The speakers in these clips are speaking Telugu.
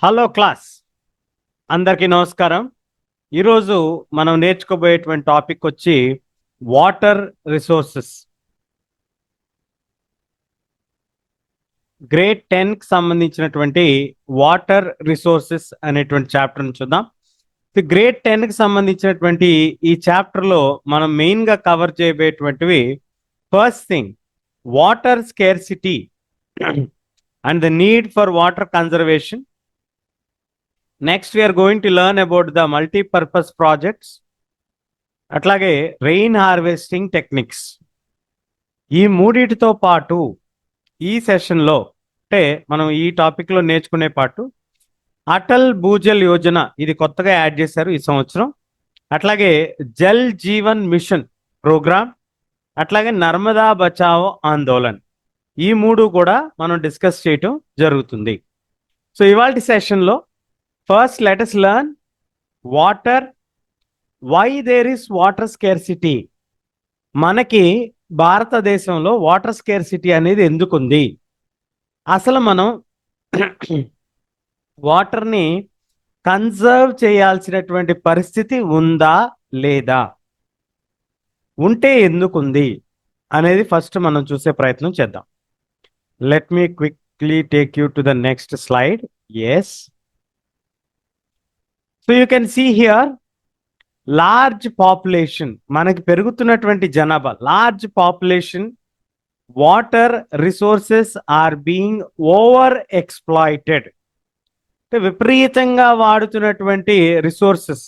హలో క్లాస్, అందరికీ నమస్కారం. ఈరోజు మనం నేర్చుకోబోయేటువంటి టాపిక్ వచ్చి వాటర్ రిసోర్సెస్. గ్రేడ్ 10కి సంబంధించినటువంటి వాటర్ రిసోర్సెస్ అనేటువంటి చాప్టర్ని చూద్దాం. గ్రేడ్ 10కి సంబంధించినటువంటి ఈ చాప్టర్లో మనం మెయిన్గా కవర్ చేయబోయేటువంటివి first thing water scarcity and the need for water conservation. Next we are going to learn about the multi-purpose projects, అట్లాగే రెయిన్ హార్వెస్టింగ్ టెక్నిక్స్. ఈ మూడిటితో పాటు ఈ సెషన్లో అంటే మనం ఈ టాపిక్లో నేర్చుకునే పాటు అటల్ భూజల్ యోజన, ఇది కొత్తగా యాడ్ చేశారు ఈ సంవత్సరం. అట్లాగే జల్ జీవన్ మిషన్ ప్రోగ్రామ్, అట్లాగే నర్మదా బచావో ఆందోళన్, ఈ మూడు కూడా మనం డిస్కస్ చేయటం జరుగుతుంది. సో ఇవాల్టి సెషన్లో first let us learn water. Why there is water scarcity? మనకి భారతదేశంలో వాటర్ స్కేర్సిటీ అనేది ఎందుకుంది, అసలు మనం వాటర్ని కన్జర్వ్ చేయాల్సినటువంటి పరిస్థితి ఉందా లేదా, ఉంటే ఎందుకుంది అనేది ఫస్ట్ మనం చూసే ప్రయత్నం చేద్దాం. Let me quickly take you to the next slide. Yes, so you can see here large population, మనకి పెరుగుతున్నటువంటి జనాభా, large population, water resources are being over exploited. అంటే విపరీతంగా వాడుతున్నటువంటి రిసోర్సెస్,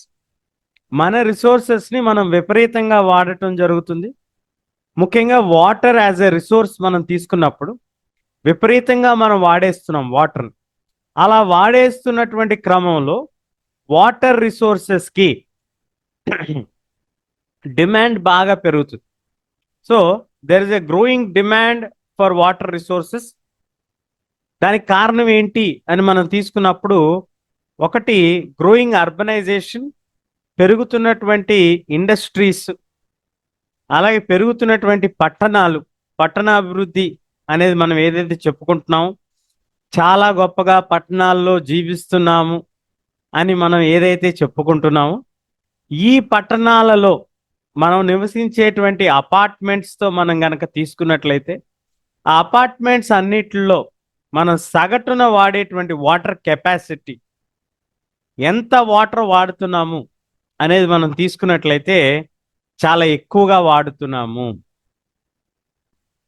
మన రిసోర్సెస్ని మనం విపరీతంగా వాడటం జరుగుతుంది. ముఖ్యంగా వాటర్ యాజ్ ఎ రిసోర్స్ మనం తీసుకున్నప్పుడు విపరీతంగా మనం వాడేస్తున్నాం వాటర్ని. అలా వాడేస్తున్నటువంటి క్రమంలో వాటర్ రిసోర్సెస్కి డిమాండ్ బాగా పెరుగుతుంది. So there is a growing demand for water resources. దానికి కారణం ఏంటి అని మనం తీసుకున్నప్పుడు, ఒకటి గ్రోయింగ్ అర్బనైజేషన్, పెరుగుతున్నటువంటి ఇండస్ట్రీస్, అలాగే పెరుగుతున్నటువంటి పట్టణాలు, పట్టణాభివృద్ధి అనేది మనం ఏదైతే చెప్పుకుంటున్నామో, చాలా గొప్పగా పట్టణాల్లో జీవిస్తున్నాము అని మనం ఏదైతే చెప్పుకుంటున్నామో, ఈ పట్టణాలలో మనం నివసించేటువంటి అపార్ట్మెంట్స్తో మనం గనక తీసుకున్నట్లయితే, ఆ అపార్ట్మెంట్స్ అన్నిటిలో మనం సగటున వాడేటువంటి వాటర్ కెపాసిటీ, ఎంత వాటర్ వాడుతున్నాము అనేది మనం తీసుకున్నట్లయితే చాలా ఎక్కువగా వాడుతున్నాము.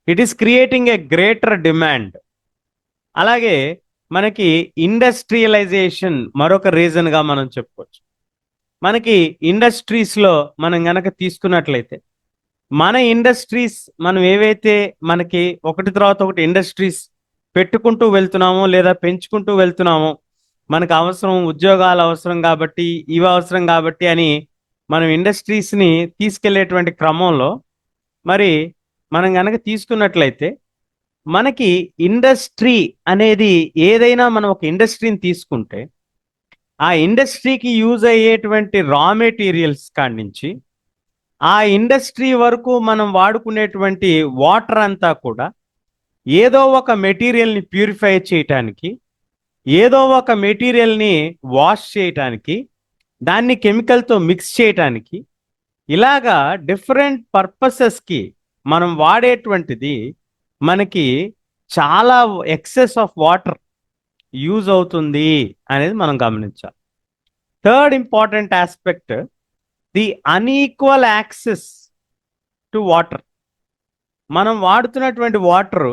It is creating a greater demand. అలాగే మనకి ఇండస్ట్రియలైజేషన్ మరొక రీజన్గా మనం చెప్పుకోవచ్చు. మనకి ఇండస్ట్రీస్లో మనం గనక తీసుకున్నట్లయితే, మన ఇండస్ట్రీస్ మనం ఏవైతే మనకి ఒకటి తర్వాత ఒకటి ఇండస్ట్రీస్ పెట్టుకుంటూ వెళ్తున్నామో లేదా పెంచుకుంటూ వెళ్తున్నామో, మనకు అవసరం, ఉద్యోగాలు అవసరం కాబట్టి, ఇవి అవసరం కాబట్టి అని మనం ఇండస్ట్రీస్ని తీసుకెళ్లేటువంటి క్రమంలో మరి మనం గనక తీసుకున్నట్లయితే, మనకి ఇండస్ట్రీ అనేది ఏదైనా మనం ఒక ఇండస్ట్రీని తీసుకుంటే ఆ ఇండస్ట్రీకి యూజ్ అయ్యేటువంటి రా మెటీరియల్స్ కాడి నుంచి ఆ ఇండస్ట్రీ వరకు మనం వాడుకునేటువంటి వాటర్ అంతా కూడా ఏదో ఒక మెటీరియల్ని ప్యూరిఫై చేయటానికి, ఏదో ఒక మెటీరియల్ని వాష్ చేయటానికి, దాన్ని కెమికల్తో మిక్స్ చేయటానికి, ఇలాగా డిఫరెంట్ పర్పసెస్కి మనం వాడేటువంటిది మనకి చాలా ఎక్సెస్ ఆఫ్ వాటర్ యూజ్ అవుతుంది అనేది మనం గమనించాలి. Third important aspect, the unequal access to water. మనం వాడుతున్నటువంటి వాటరు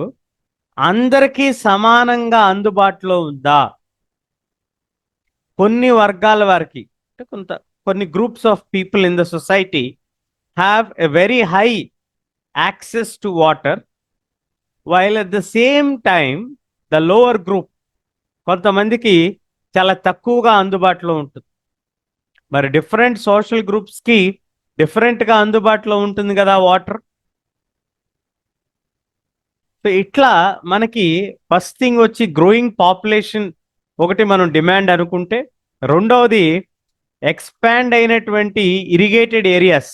అందరికీ సమానంగా అందుబాటులో ఉందా? కొన్ని వర్గాల వారికి, కొన్ని groups of people in the society have a very high access to water, while at the same time the lower group, కొంతమందికి చాలా తక్కువగా అందుబాటులో ఉంటుంది. మరి డిఫరెంట్ సోషల్ గ్రూప్స్కి డిఫరెంట్గా అందుబాటులో ఉంటుంది కదా వాటర్. సో ఇట్లా మనకి ఫస్ట్ థింగ్ వచ్చి గ్రోయింగ్ పాపులేషన్ ఒకటి మనం డిమాండ్ అనుకుంటే, రెండవది ఎక్స్పాండ్ అయినటువంటి ఇరిగేటెడ్ ఏరియాస్,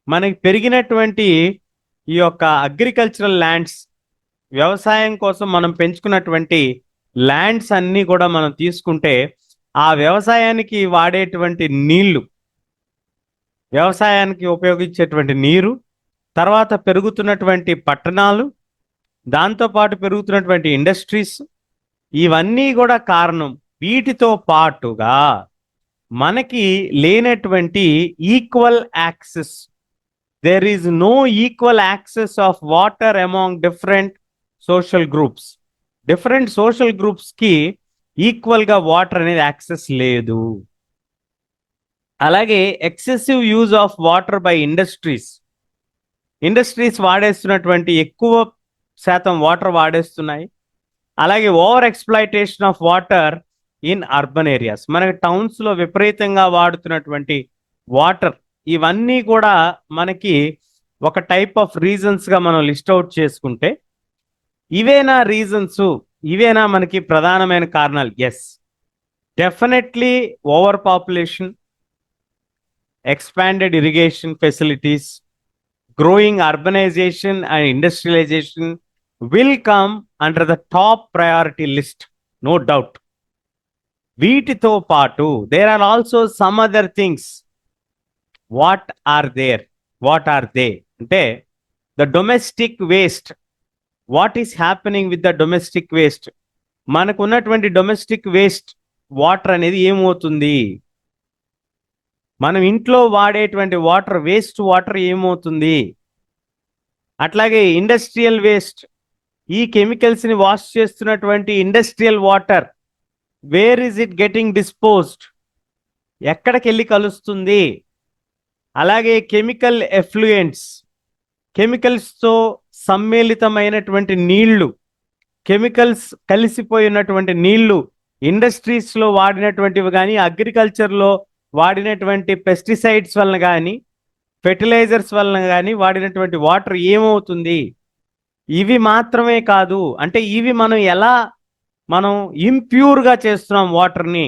మనకి పెరిగినటువంటి ఈ యొక్క అగ్రికల్చరల్ ల్యాండ్స్, వ్యవసాయం కోసం మనం పెంచుకున్నటువంటి ల్యాండ్స్ అన్నీ కూడా మనం తీసుకుంటే ఆ వ్యవసాయానికి వాడేటువంటి నీళ్లు, వ్యవసాయానికి ఉపయోగించేటువంటి నీరు, తర్వాత పెరుగుతున్నటువంటి పట్టణాలు, దాంతోపాటు పెరుగుతున్నటువంటి ఇండస్ట్రీస్, ఇవన్నీ కూడా కారణం. వీటితో పాటుగా మనకి లేనటువంటి equal access, there is no equal access of water among different social groups. Different social groups కి ఈక్వల్ గా వాటర్ అనేది యాక్సెస్ లేదు. అలాగే excessive use of water by industries వాడేస్తున్నటువంటి ఎక్కువ శాతం వాటర్ వాడేస్తున్నాయి. అలాగే over exploitation of water in urban areas, మనకి టౌన్స్ లో విపరీతంగా వాడుతున్నటువంటి వాటర్, ఇవన్నీ కూడా మనకి ఒక టైప్ ఆఫ్ రీజన్స్ గా మనం లిస్ట్ అవుట్ చేసుకుంటే, ఇవేనా రీజన్స్, ఇవేనా మనకి ప్రధానమైన కారణాలు? Yes, definitely over population, expanded irrigation facilities, growing urbanization and industrialization will come under the top priority list, no doubt. వీటితో పాటు there are also some other things. What are they? అంటే the domestic waste. What is happening with the domestic waste? మనకు ఉన్నటువంటి డొమెస్టిక్ వేస్ట్ వాటర్ అనేది ఏమవుతుంది? మనం ఇంట్లో వాడేటువంటి వాటర్, వేస్ట్ వాటర్ ఏమవుతుంది? అట్లాగే ఇండస్ట్రియల్ వేస్ట్, ఈ కెమికల్స్ ని వాష్ చేస్తున్నటువంటి industrial water, where is it getting disposed? ఎక్కడికి వెళ్ళి కలుస్తుంది? అలాగే కెమికల్ ఎఫ్లూయెంట్స్, కెమికల్స్తో సమ్మేళితమైనటువంటి నీళ్లు, కెమికల్స్ కలిసిపోయినటువంటి నీళ్లు, ఇండస్ట్రీస్లో వాడినటువంటివి కానీ, అగ్రికల్చర్లో వాడినటువంటి పెస్టిసైడ్స్ వలన కానీ, ఫెర్టిలైజర్స్ వలన కానీ వాడినటువంటి వాటర్ ఏమవుతుంది? ఇవి మాత్రమే కాదు, అంటే ఇవి మనం ఇంప్యూర్గా చేస్తున్నాం వాటర్ని.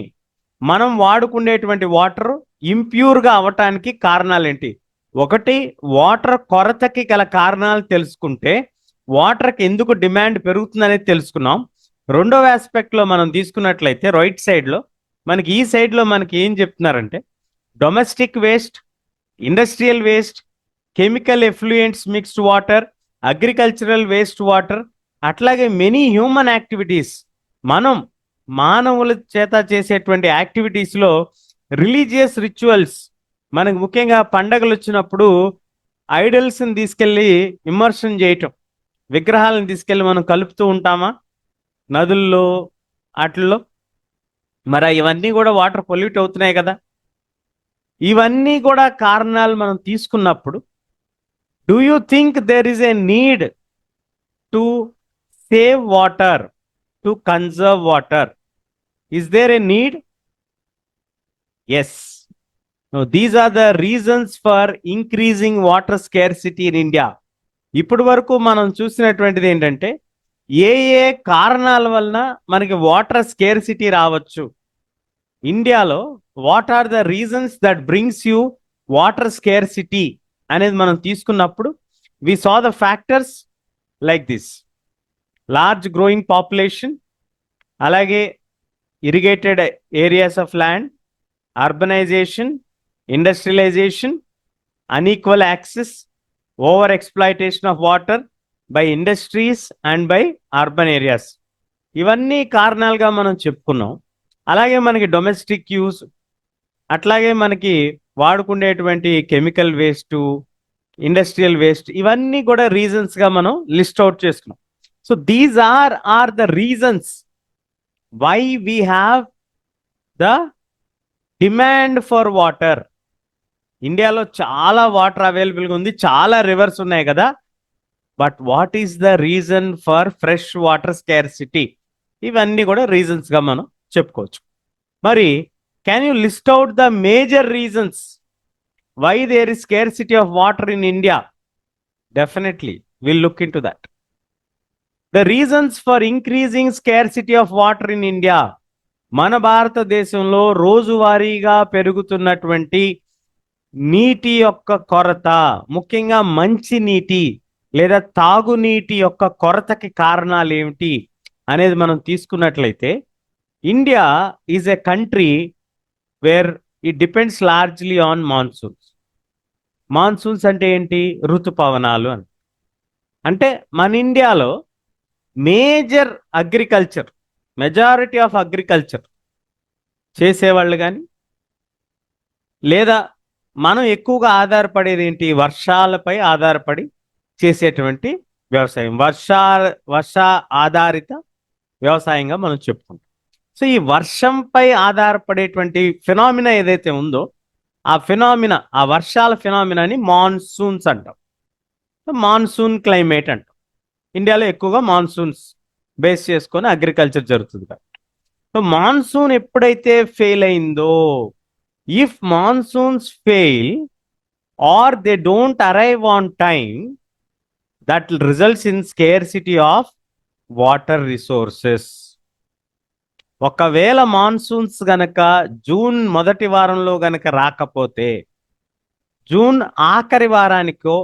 మనం వాడుకునేటువంటి వాటర్ ఇంప్యూర్గా అవటానికి కారణాలు ఏంటి? ఒకటి, వాటర్ కొరతకి గల కారణాలు తెలుసుకుంటే వాటర్కి ఎందుకు డిమాండ్ పెరుగుతుందనేది తెలుసుకున్నాం. రెండవ ఆస్పెక్ట్లో మనం తీసుకున్నట్లయితే రైట్ సైడ్లో మనకి, ఈ సైడ్లో మనకి ఏం చెప్తున్నారంటే domestic waste, industrial waste, chemical effluents mixed water, agricultural waste water, అట్లాగే మెనీ హ్యూమన్ యాక్టివిటీస్, మనం మానవుల చేత చేసేటువంటి యాక్టివిటీస్లో రిలీజియస్ రిచువల్స్, మనకు ముఖ్యంగా పండగలు వచ్చినప్పుడు ఐడల్స్ని తీసుకెళ్ళి ఇమ్మర్షన్ చేయటం, విగ్రహాలను తీసుకెళ్ళి మనం కలుపుతూ ఉంటామా నదుల్లో వాటిల్లో? మరి ఇవన్నీ కూడా వాటర్ పొల్యూట్ అవుతున్నాయి కదా. ఇవన్నీ కూడా కారణాలు మనం తీసుకున్నప్పుడు, do you think there is a need to save water, to conserve water? Is there a need? Yes. These are the reasons for increasing water scarcity in India. ఇప్పటి వరకు మనం చూసినటువంటిది ఏంటంటే, ఏ ఏ కారణాల వలన మనకి వాటర్ స్కేర్సిటీ రావచ్చు ఇండియాలో, what are the reasons that brings you water scarcity అనేది మనం తీసుకున్నప్పుడు, we saw the factors like this: large growing population, అలాగే irrigated areas of land, urbanisation, industrialisation, unequal access, over exploitation of water by industries and by urban areas. ఇవన్నీ కారణాలుగా మనం చెప్పుకున్నాం. అలాగే మనకి డొమెస్టిక్ యూస్, అట్లాగే మనకి వాడుకునేటువంటి కెమికల్ వేస్ట్, ఇండస్ట్రియల్ వేస్ట్, ఇవన్నీ కూడా రీజన్స్గా మనం లిస్ట్ అవుట్ చేసుకున్నాం. So these are the reasons why we have the demand for water. ఇండియాలో చాలా వాటర్ అవైలబుల్గా ఉంది, చాలా రివర్స్ ఉన్నాయి కదా. But what is the reason for fresh water scarcity? ఇవన్నీ కూడా రీజన్స్గా మనం చెప్పుకోవచ్చు. మరి can you list out the major reasons why there is scarcity of water in India? Definitely will look in to that. The reasons for increasing scarcity of water in India. మన భారతదేశంలో రోజువారీగా పెరుగుతున్నటువంటి నీటి యొక్క కొరత, ముఖ్యంగా మంచి నీటి లేదా తాగునీటి యొక్క కొరతకి కారణాలు ఏమిటి? అనేది మనం తీసుకున్నట్లయితే, India is a country where it depends largely on monsoons. Monsoons అంటే ఏంటి? ఋతుపవనాలు అని. అంటే మన ఇండియాలో major agriculture, majority of agriculture చేసేవాళ్ళు కానీ, లేదా మనం ఎక్కువగా ఆధారపడేది ఏంటి? వర్షాలపై ఆధారపడి చేసేటువంటి వ్యవసాయం. వర్ష ఆధారిత వ్యవసాయంగా మనం చెప్పుకుంటాం. సో ఈ వర్షంపై ఆధారపడేటువంటి ఫినామినా ఏదైతే ఉందో, ఆ వర్షాల ఫినామినాని మాన్సూన్స్ అంటాం. మాన్సూన్ క్లైమేట్ అంటాం. ఇండియాలో ఎక్కువగా మాన్సూన్స్ బేస్ చేసుకొని అగ్రికల్చర్ జరుగుతుంది. సో మాన్సూన్ ఎప్పుడైతే ఫెయిల్ అయిందో, if monsoons fail or they don't arrive on time, that results in scarcity of water resources. ఒకవేళ మాన్సూన్స్ గనక జూన్ మొదటి వారంలో గనక రాకపోతే, జూన్ ఆఖరి వారానికో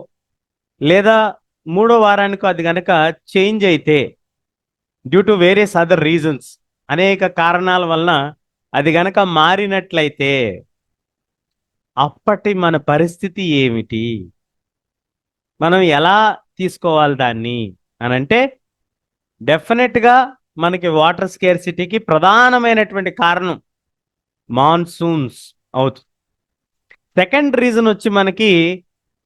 లేదా మూడో వారానికో అది గనక చేంజ్ అయితే, due to various other reasons, అనేక కారణాల వలన అది గనక మారినట్లయితే, అప్పటి మన పరిస్థితి ఏమిటి? మనం ఎలా తీసుకోవాలి దాన్ని అని అంటే, డెఫినెట్గా మనకి వాటర్ స్కేర్సిటీకి ప్రధానమైనటువంటి కారణం మాన్సూన్స్ అవుతుంది. సెకండ్ రీజన్ వచ్చి మనకి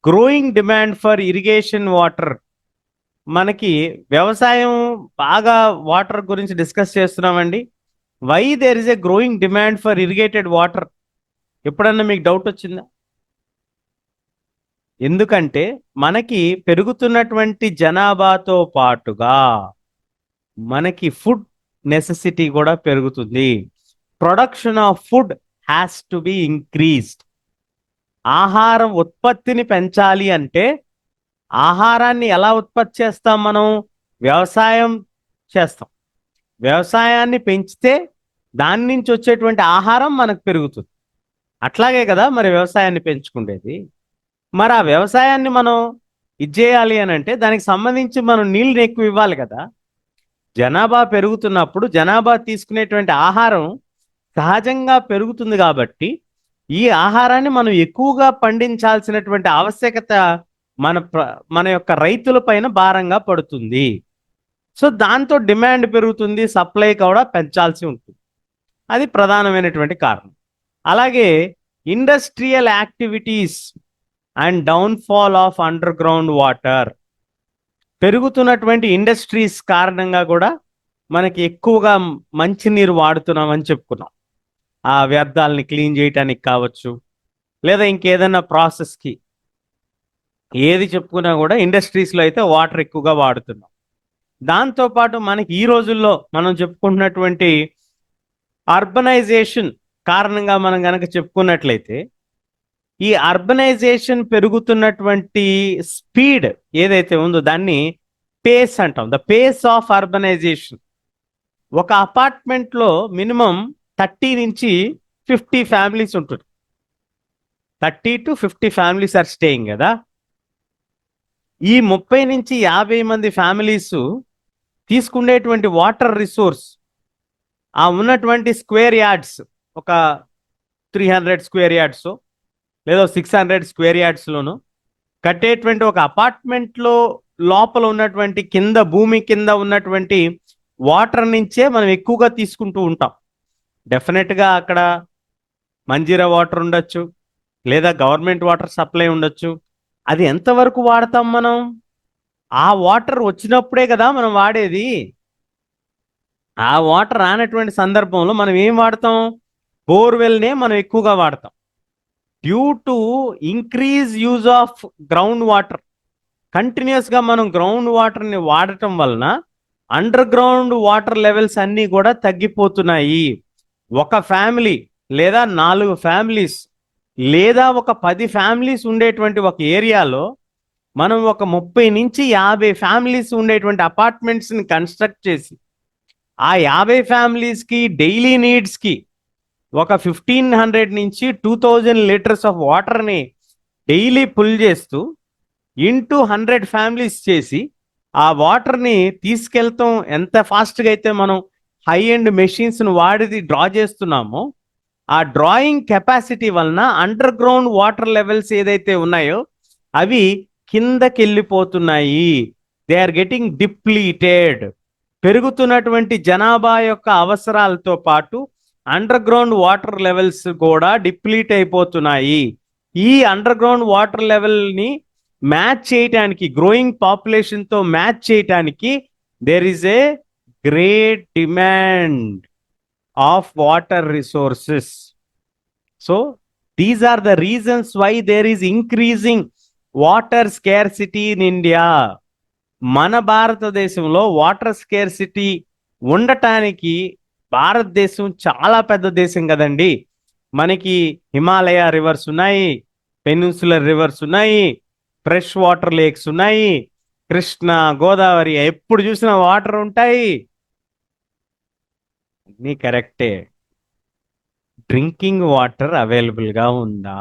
growing demand for irrigation water. మనకి వ్యవసాయం బాగా వాటర్ గురించి డిస్కస్ చేస్తున్నామండి. Why there is a growing demand for irrigated water? ఎప్పుడన్నా మీకు డౌట్ వచ్చిందా? ఎందుకంటే మనకి పెరుగుతున్నటువంటి జనాభాతో పాటుగా మనకి ఫుడ్ నెసెసిటీ కూడా పెరుగుతుంది. Production of food has to be increased. ఆహారం ఉత్పత్తిని పెంచాలి అంటే, ఆహారాన్ని ఎలా ఉత్పత్తి చేస్తాం? మనం వ్యవసాయం చేస్తాం. వ్యవసాయాన్ని పెంచితే దాని నుంచి వచ్చేటువంటి ఆహారం మనకు పెరుగుతుంది. అట్లాగే కదా మరి వ్యవసాయాన్ని పెంచుకునేది. మరి ఆ వ్యవసాయాన్ని మనం ఇది చేయాలి అని అంటే, దానికి సంబంధించి మనం నీళ్ళని ఎక్కువ ఇవ్వాలి కదా. జనాభా పెరుగుతున్నప్పుడు జనాభా తీసుకునేటువంటి ఆహారం సహజంగా పెరుగుతుంది. కాబట్టి ఈ ఆహారాన్ని మనం ఎక్కువగా పండించాల్సినటువంటి ఆవశ్యకత మన యొక్క రైతుల పైన భారంగా పడుతుంది. సో దాంతో డిమాండ్ పెరుగుతుంది, సప్లై కూడా పెంచాల్సి ఉంటుంది. అది ప్రధానమైనటువంటి కారణం. అలాగే industrial activities and downfall of underground water. పెరుగుతున్నటువంటి ఇండస్ట్రీస్ కారణంగా కూడా మనకి ఎక్కువగా మంచినీరు వాడుతున్నామని చెప్పుకున్నాం. ఆ వ్యర్థాలని క్లీన్ చేయటానికి కావచ్చు, లేదా ఇంకేదైనా ప్రాసెస్కి, ఏది చెప్పుకున్నా కూడా ఇండస్ట్రీస్లో అయితే వాటర్ ఎక్కువగా వాడుతున్నాం. దాంతోపాటు మనకి ఈ రోజుల్లో మనం చెప్పుకుంటున్నటువంటి అర్బనైజేషన్ కారణంగా మనం కనుక చెప్పుకున్నట్లయితే, ఈ అర్బనైజేషన్ పెరుగుతున్నటువంటి స్పీడ్ ఏదైతే ఉందో దాన్ని పేస్ అంటాం. The pace of urbanization. ఒక అపార్ట్మెంట్లో మినిమం 30 నుంచి 50 ఫ్యామిలీస్ ఉంటుంది. 30 to 50 ఫ్యామిలీస్ ఆర్ స్టేయింగ్ కదా. ఈ 30 నుంచి 50 మంది ఫ్యామిలీస్ తీసుకునేటువంటి వాటర్ రిసోర్స్, ఆ ఉన్నటువంటి స్క్వేర్ యార్డ్స్, ఒక 300 స్క్వేర్ యార్డ్స్ లేదా 600 స్క్వేర్ యార్డ్స్లోను కట్టేటువంటి ఒక అపార్ట్మెంట్లో లోపల ఉన్నటువంటి కింద, భూమి కింద ఉన్నటువంటి వాటర్ నుంచే మనం ఎక్కువగా తీసుకుంటూ ఉంటాం. డెఫినెట్గా అక్కడ మంజీరా వాటర్ ఉండొచ్చు, లేదా గవర్నమెంట్ వాటర్ సప్లై ఉండొచ్చు. అది ఎంతవరకు వాడతాం మనం? ఆ వాటర్ వచ్చినప్పుడే కదా మనం వాడేది. ఆ వాటర్ రానటువంటి సందర్భంలో మనం ఏం వాడతాం? బోర్వెల్నే మనం ఎక్కువగా వాడతాం. Due to increase use of ground water. కంటిన్యూస్గా మనం గ్రౌండ్ వాటర్ని వాడటం వలన అండర్ గ్రౌండ్ వాటర్ లెవెల్స్ అన్నీ కూడా తగ్గిపోతున్నాయి. ఒక ఫ్యామిలీ లేదా 4 ఫ్యామిలీస్ లేదా ఒక 10 ఫ్యామిలీస్ ఉండేటువంటి ఒక ఏరియాలో మనం ఒక 30 నుంచి 50 ఫ్యామిలీస్ ఉండేటువంటి అపార్ట్మెంట్స్ని కన్స్ట్రక్ట్ చేసి, ఆ 50 ఫ్యామిలీస్కి డైలీ నీడ్స్కి ఒక 1500 నుంచి 2000 లీటర్స్ ఆఫ్ వాటర్ని డైలీ పుల్ చేస్తూ ఇంటూ 100 ఫ్యామిలీస్ చేసి ఆ వాటర్ని తీసుకెళ్తాం ఎంత ఫాస్ట్గా అయితే మనం హై ఎండ్ మెషిన్స్ను వాడి డ్రా చేస్తున్నామో, ఆ డ్రాయింగ్ కెపాసిటీ వలన అండర్ గ్రౌండ్ వాటర్ లెవెల్స్ ఏదైతే ఉన్నాయో అవి కిందకి వెళ్ళిపోతున్నాయి. They are getting depleted. పెరుగుతున్నటువంటి జనాభా యొక్క అవసరాలతో పాటు అండర్ గ్రౌండ్ వాటర్ లెవెల్స్ కూడా డిప్లీట్ అయిపోతున్నాయి. ఈ అండర్ గ్రౌండ్ వాటర్ లెవెల్ని మ్యాచ్ చేయటానికి, గ్రోయింగ్ పాపులేషన్తో మ్యాచ్ చేయటానికి there is a great demand of water resources. So these are the reasons why there is increasing water scarcity in India. మన భారతదేశంలో వాటర్ స్కేర్సిటీ ఉండటానికి, భారతదేశం చాలా పెద్ద దేశం కదండి. మనకి హిమాలయ రివర్స్ ఉన్నాయి, పెనిన్సులర్ రివర్స్ ఉన్నాయి, ఫ్రెష్ వాటర్ లేక్స్ ఉన్నాయి, కృష్ణ, గోదావరి ఎప్పుడు చూసినా వాటర్ ఉంటాయి. అన్నీ కరెక్టే. డ్రింకింగ్ వాటర్ అవైలబుల్గా ఉందా?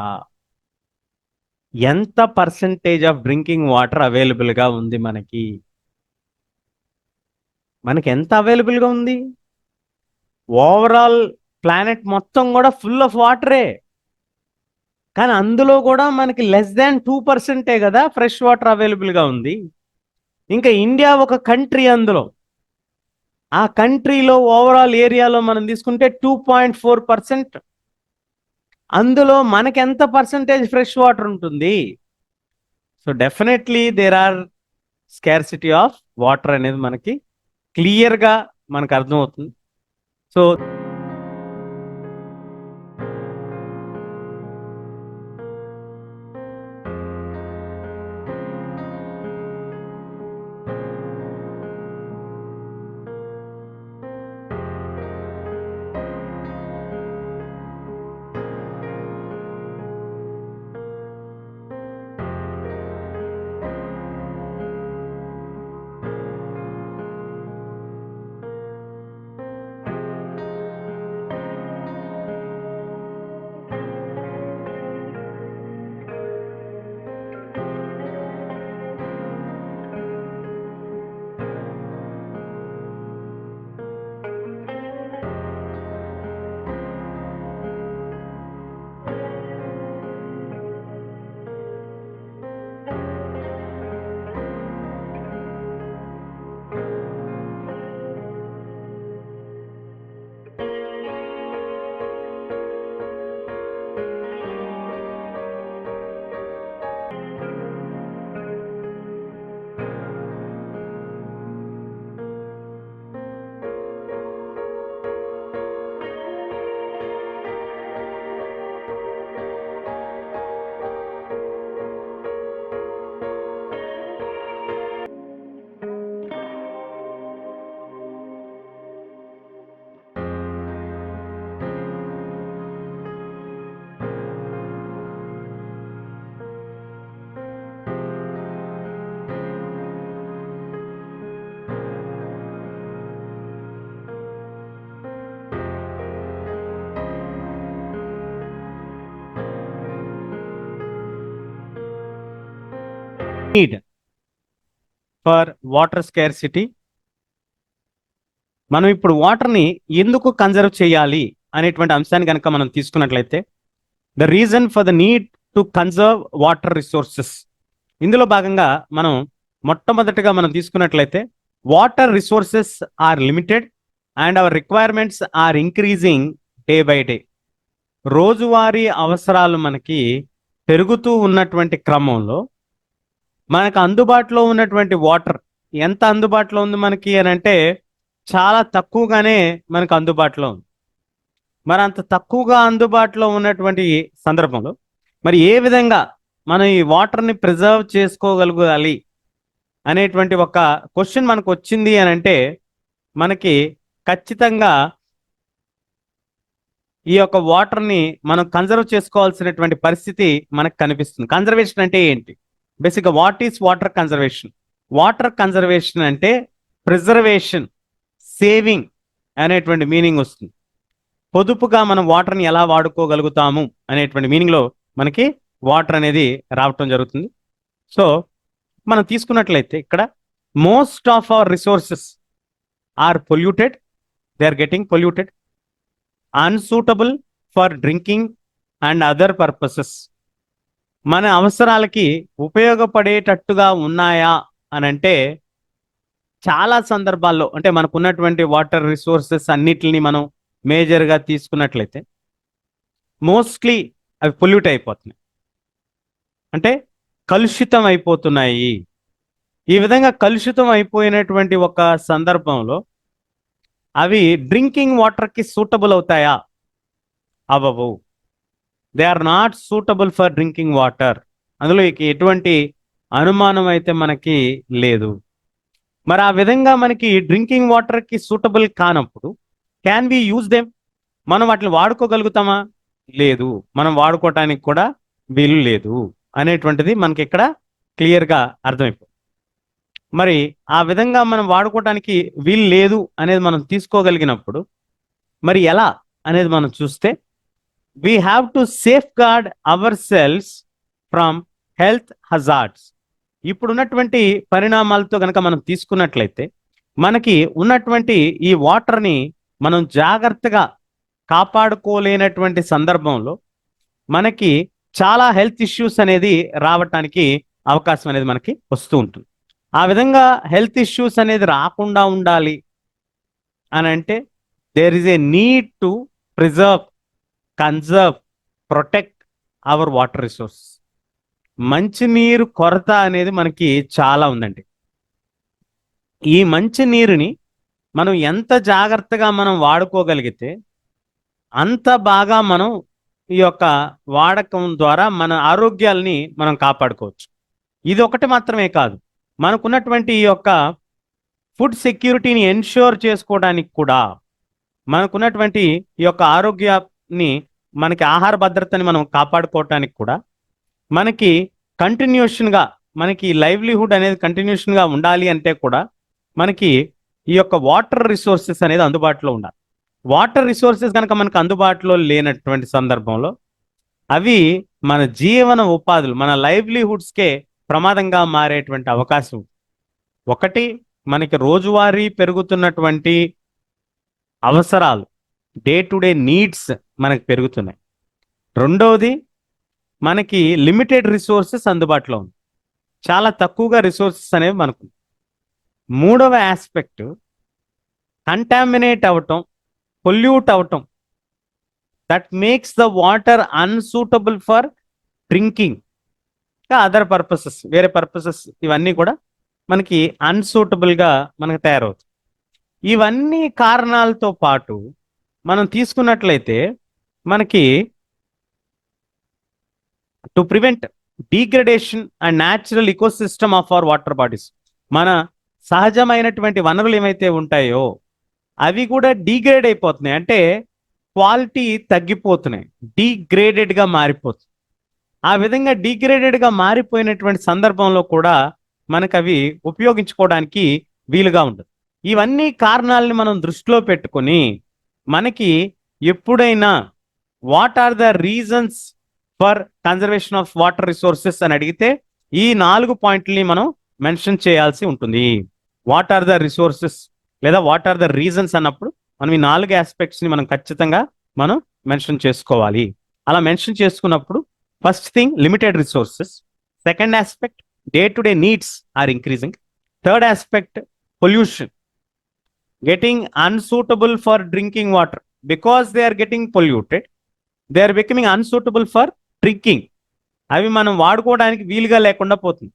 ఎంత పర్సంటేజ్ ఆఫ్ డ్రింకింగ్ వాటర్ అవైలబుల్గా ఉంది మనకి? మనకి ఎంత అవైలబుల్గా ఉంది? ఓవరాల్ ప్లానెట్ మొత్తం కూడా ఫుల్ ఆఫ్ వాటరే, కానీ అందులో కూడా మనకి లెస్ దాన్ 2% కదా ఫ్రెష్ వాటర్ అవైలబుల్గా ఉంది. ఇంకా ఇండియా ఒక కంట్రీ, అందులో ఆ కంట్రీలో ఓవరాల్ ఏరియాలో మనం తీసుకుంటే 2.4%. అందులో మనకి ఎంత పర్సంటేజ్ ఫ్రెష్ వాటర్ ఉంటుంది? So definitely there are scarcity of water అనేది మనకి క్లియర్గా మనకు అర్థమవుతుంది. So need for water scarcity. మనం ఇప్పుడు వాటర్ని ఎందుకు కన్జర్వ్ చేయాలి అనేటువంటి అంశాన్ని కనుక మనం తీసుకున్నట్లయితే, the reason for the need to conserve water resources, ఇందులో భాగంగా మనం మొట్టమొదటిగా మనం తీసుకున్నట్లయితే water resources are limited and our requirements are increasing day by day. రోజువారీ అవసరాలు మనకి పెరుగుతూ ఉన్నటువంటి క్రమంలో మనకు అందుబాటులో ఉన్నటువంటి వాటర్ ఎంత అందుబాటులో ఉంది మనకి అని అంటే చాలా తక్కువగానే మనకు అందుబాటులో ఉంది. మరి అంత తక్కువగా అందుబాటులో ఉన్నటువంటి సందర్భంలో మరి ఏ విధంగా మనం ఈ వాటర్ని ప్రిజర్వ్ చేసుకోగలగాలి అనేటువంటి ఒక క్వశ్చన్ మనకు వచ్చింది అని అంటే, మనకి ఖచ్చితంగా ఈ యొక్క వాటర్ని మనం కన్జర్వ్ చేసుకోవాల్సినటువంటి పరిస్థితి మనకు కనిపిస్తుంది. కన్జర్వేషన్ అంటే ఏంటి? బేసిక్గా what is water conservation? Water conservation అంటే ప్రిజర్వేషన్, సేవింగ్ అనేటువంటి మీనింగ్ వస్తుంది. పొదుపుగా మనం వాటర్ని ఎలా వాడుకోగలుగుతాము అనేటువంటి మీనింగ్లో మనకి వాటర్ అనేది రావటం జరుగుతుంది. సో మనం తీసుకున్నట్లయితే ఇక్కడ most of our resources are polluted, they are getting polluted, unsuitable for drinking and other purposes. మన అవసరాలకి ఉపయోగపడేటట్టుగా ఉన్నాయా అని అంటే చాలా సందర్భాల్లో, అంటే మనకున్నటువంటి వాటర్ రిసోర్సెస్ అన్నిటిని మనం మేజర్గా తీసుకున్నట్లయితే మోస్ట్లీ అవి పొల్యూట్ అయిపోతున్నాయి, అంటే కలుషితం అయిపోతున్నాయి. ఈ విధంగా కలుషితం అయిపోయినటువంటి ఒక సందర్భంలో అవి డ్రింకింగ్ వాటర్కి సూటబుల్ అవుతాయా? అవ్వవు. They are not suitable for drinking water. అందులో ఎటువంటి అనుమానం అయితే మనకి లేదు. మరి ఆ విధంగా మనకి డ్రింకింగ్ వాటర్కి సూటబుల్ కానప్పుడు క్యాన్ వి యూజ్ దెమ్? మనం వాటిని వాడుకోగలుగుతామా? లేదు, మనం వాడుకోవటానికి కూడా వీలు లేదు అనేటువంటిది మనకి ఇక్కడ క్లియర్గా అర్థమైపోతుంది. మరి ఆ విధంగా మనం వాడుకోవటానికి వీలు లేదు అనేది మనం తీసుకోగలిగినప్పుడు మరి ఎలా అనేది మనం చూస్తే, we have to safeguard our selves from health hazards. ఇప్పుడున్నటువంటి పరిణామాలతో కనుక మనం తీసుకున్నట్లయితే మనకి ఉన్నటువంటి ఈ వాటర్ని మనం జాగ్రత్తగా కాపాడుకోలేనటువంటి సందర్భంలో మనకి చాలా హెల్త్ ఇష్యూస్ అనేది రావటానికి అవకాశం అనేది మనకి వస్తూ ఉంటుంది. ఆ విధంగా హెల్త్ ఇష్యూస్ అనేది రాకుండా ఉండాలి అని అంటే there is a need to preserve, conserve, protect our water resource. మంచినీరు కొరత అనేది మనకి చాలా ఉందండి. ఈ మంచినీరుని మనం ఎంత జాగ్రత్తగా మనం వాడుకోగలిగితే అంత బాగా మనం ఈ యొక్క వాడకం ద్వారా మన ఆరోగ్యాల్ని మనం కాపాడుకోవచ్చు. ఇది ఒకటి మాత్రమే కాదు, మనకున్నటువంటి ఈ యొక్క ఫుడ్ సెక్యూరిటీని ఎన్ష్యూర్ చేసుకోవడానికి కూడా, మనకున్నటువంటి ఈ యొక్క ఆరోగ్యాన్ని, మనకి ఆహార భద్రతని మనం కాపాడుకోవటానికి కూడా మనకి కంటిన్యూషన్గా మనకి లైవ్లీహుడ్ అనేది కంటిన్యూషన్గా ఉండాలి అంటే కూడా మనకి ఈ యొక్క వాటర్ రిసోర్సెస్ అనేది అందుబాటులో ఉండాలి. వాటర్ రిసోర్సెస్ కనుక మనకు అందుబాటులో లేనటువంటి సందర్భంలో అవి మన జీవన ఉపాధులు, మన లైవ్లీహుడ్స్కే ప్రమాదంగా మారేటువంటి అవకాశం. ఒకటి, మనకి రోజువారీ పెరుగుతున్నటువంటి అవసరాలు, డే టు డే నీడ్స్ మనకి పెరుగుతున్నాయి. రెండవది, మనకి లిమిటెడ్ రిసోర్సెస్ అందుబాటులో ఉంది, చాలా తక్కువగా రిసోర్సెస్ అనేవి మనకు. మూడవ ఆస్పెక్ట్, కంటామినేట్ అవటం, పొల్యూట్ అవటం, that makes the water unsuitable for drinking, other purposes, వేరే పర్పసెస్, ఇవన్నీ కూడా మనకి అన్సూటబుల్గా మనకు తయారవుతుంది. ఇవన్నీ కారణాలతో పాటు మనం తీసుకున్నట్లయితే మనకి to prevent degradation and natural ecosystem of our water bodies, మన సహజమైనటువంటి వనరులు ఏమైతే ఉంటాయో అవి కూడా డీగ్రేడ్ అయిపోతున్నాయి, అంటే క్వాలిటీ తగ్గిపోతున్నాయి, డీగ్రేడెడ్గా మారిపోతుంది. ఆ విధంగా డీగ్రేడెడ్గా మారిపోయినటువంటి సందర్భంలో కూడా మనకు అవి ఉపయోగించుకోవడానికి వీలుగా ఉండదు. ఇవన్నీ కారణాలని మనం దృష్టిలో పెట్టుకొని మనకి ఎప్పుడైనా what are the reasons for conservation of water resources అని అడిగితే ఈ 4 పాయింట్లని మనం మెన్షన్ చేయాల్సి ఉంటుంది. వాట్ ఆర్ ద రిసోర్సెస్ లేదా వాట్ ఆర్ ద రీజన్స్ అన్నప్పుడు మనం ఈ 4 ఆస్పెక్ట్స్ని మనం ఖచ్చితంగా మనం మెన్షన్ చేసుకోవాలి. అలా మెన్షన్ చేసుకున్నప్పుడు first thing limited resources, second aspect day to day needs are increasing, third aspect pollution, getting unsuitable for drinking water because they are getting polluted, they are becoming unsuitable for drinking, అవి మనం వాడుకోవడానికి వీలుగా లేకుండా పోతుంది.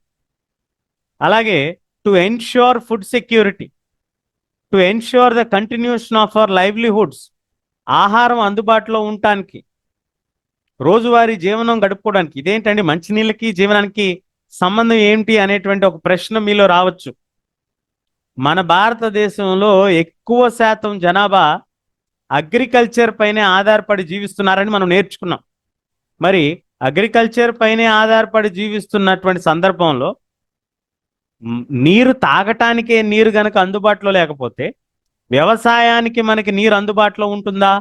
అలాగే to ensure food security, to ensure the continuation of our livelihoods, ఆహారం అందుబాటులో ఉండటానికి, రోజువారీ జీవనం గడుపుకోవడానికి. ఇదేంటండి మంచినీళ్ళకి జీవనానికి సంబంధం ఏంటి అనేటువంటి ఒక ప్రశ్న మీలో రావచ్చు. మన భారతదేశంలో ఎక్కువ శాతం జనాభా అగ్రికల్చర్ పైనే ఆధారపడి జీవిస్తున్నారని మనం నేర్చుకున్నాం. మరి అగ్రికల్చర్ పైనే ఆధారపడి జీవిస్తున్నటువంటి సందర్భంలో నీరు తాగటానికే నీరు గనక అందుబాటులో లేకపోతే వ్యవసాయానికి మనకి నీరు అందుబాటులో ఉంటుందా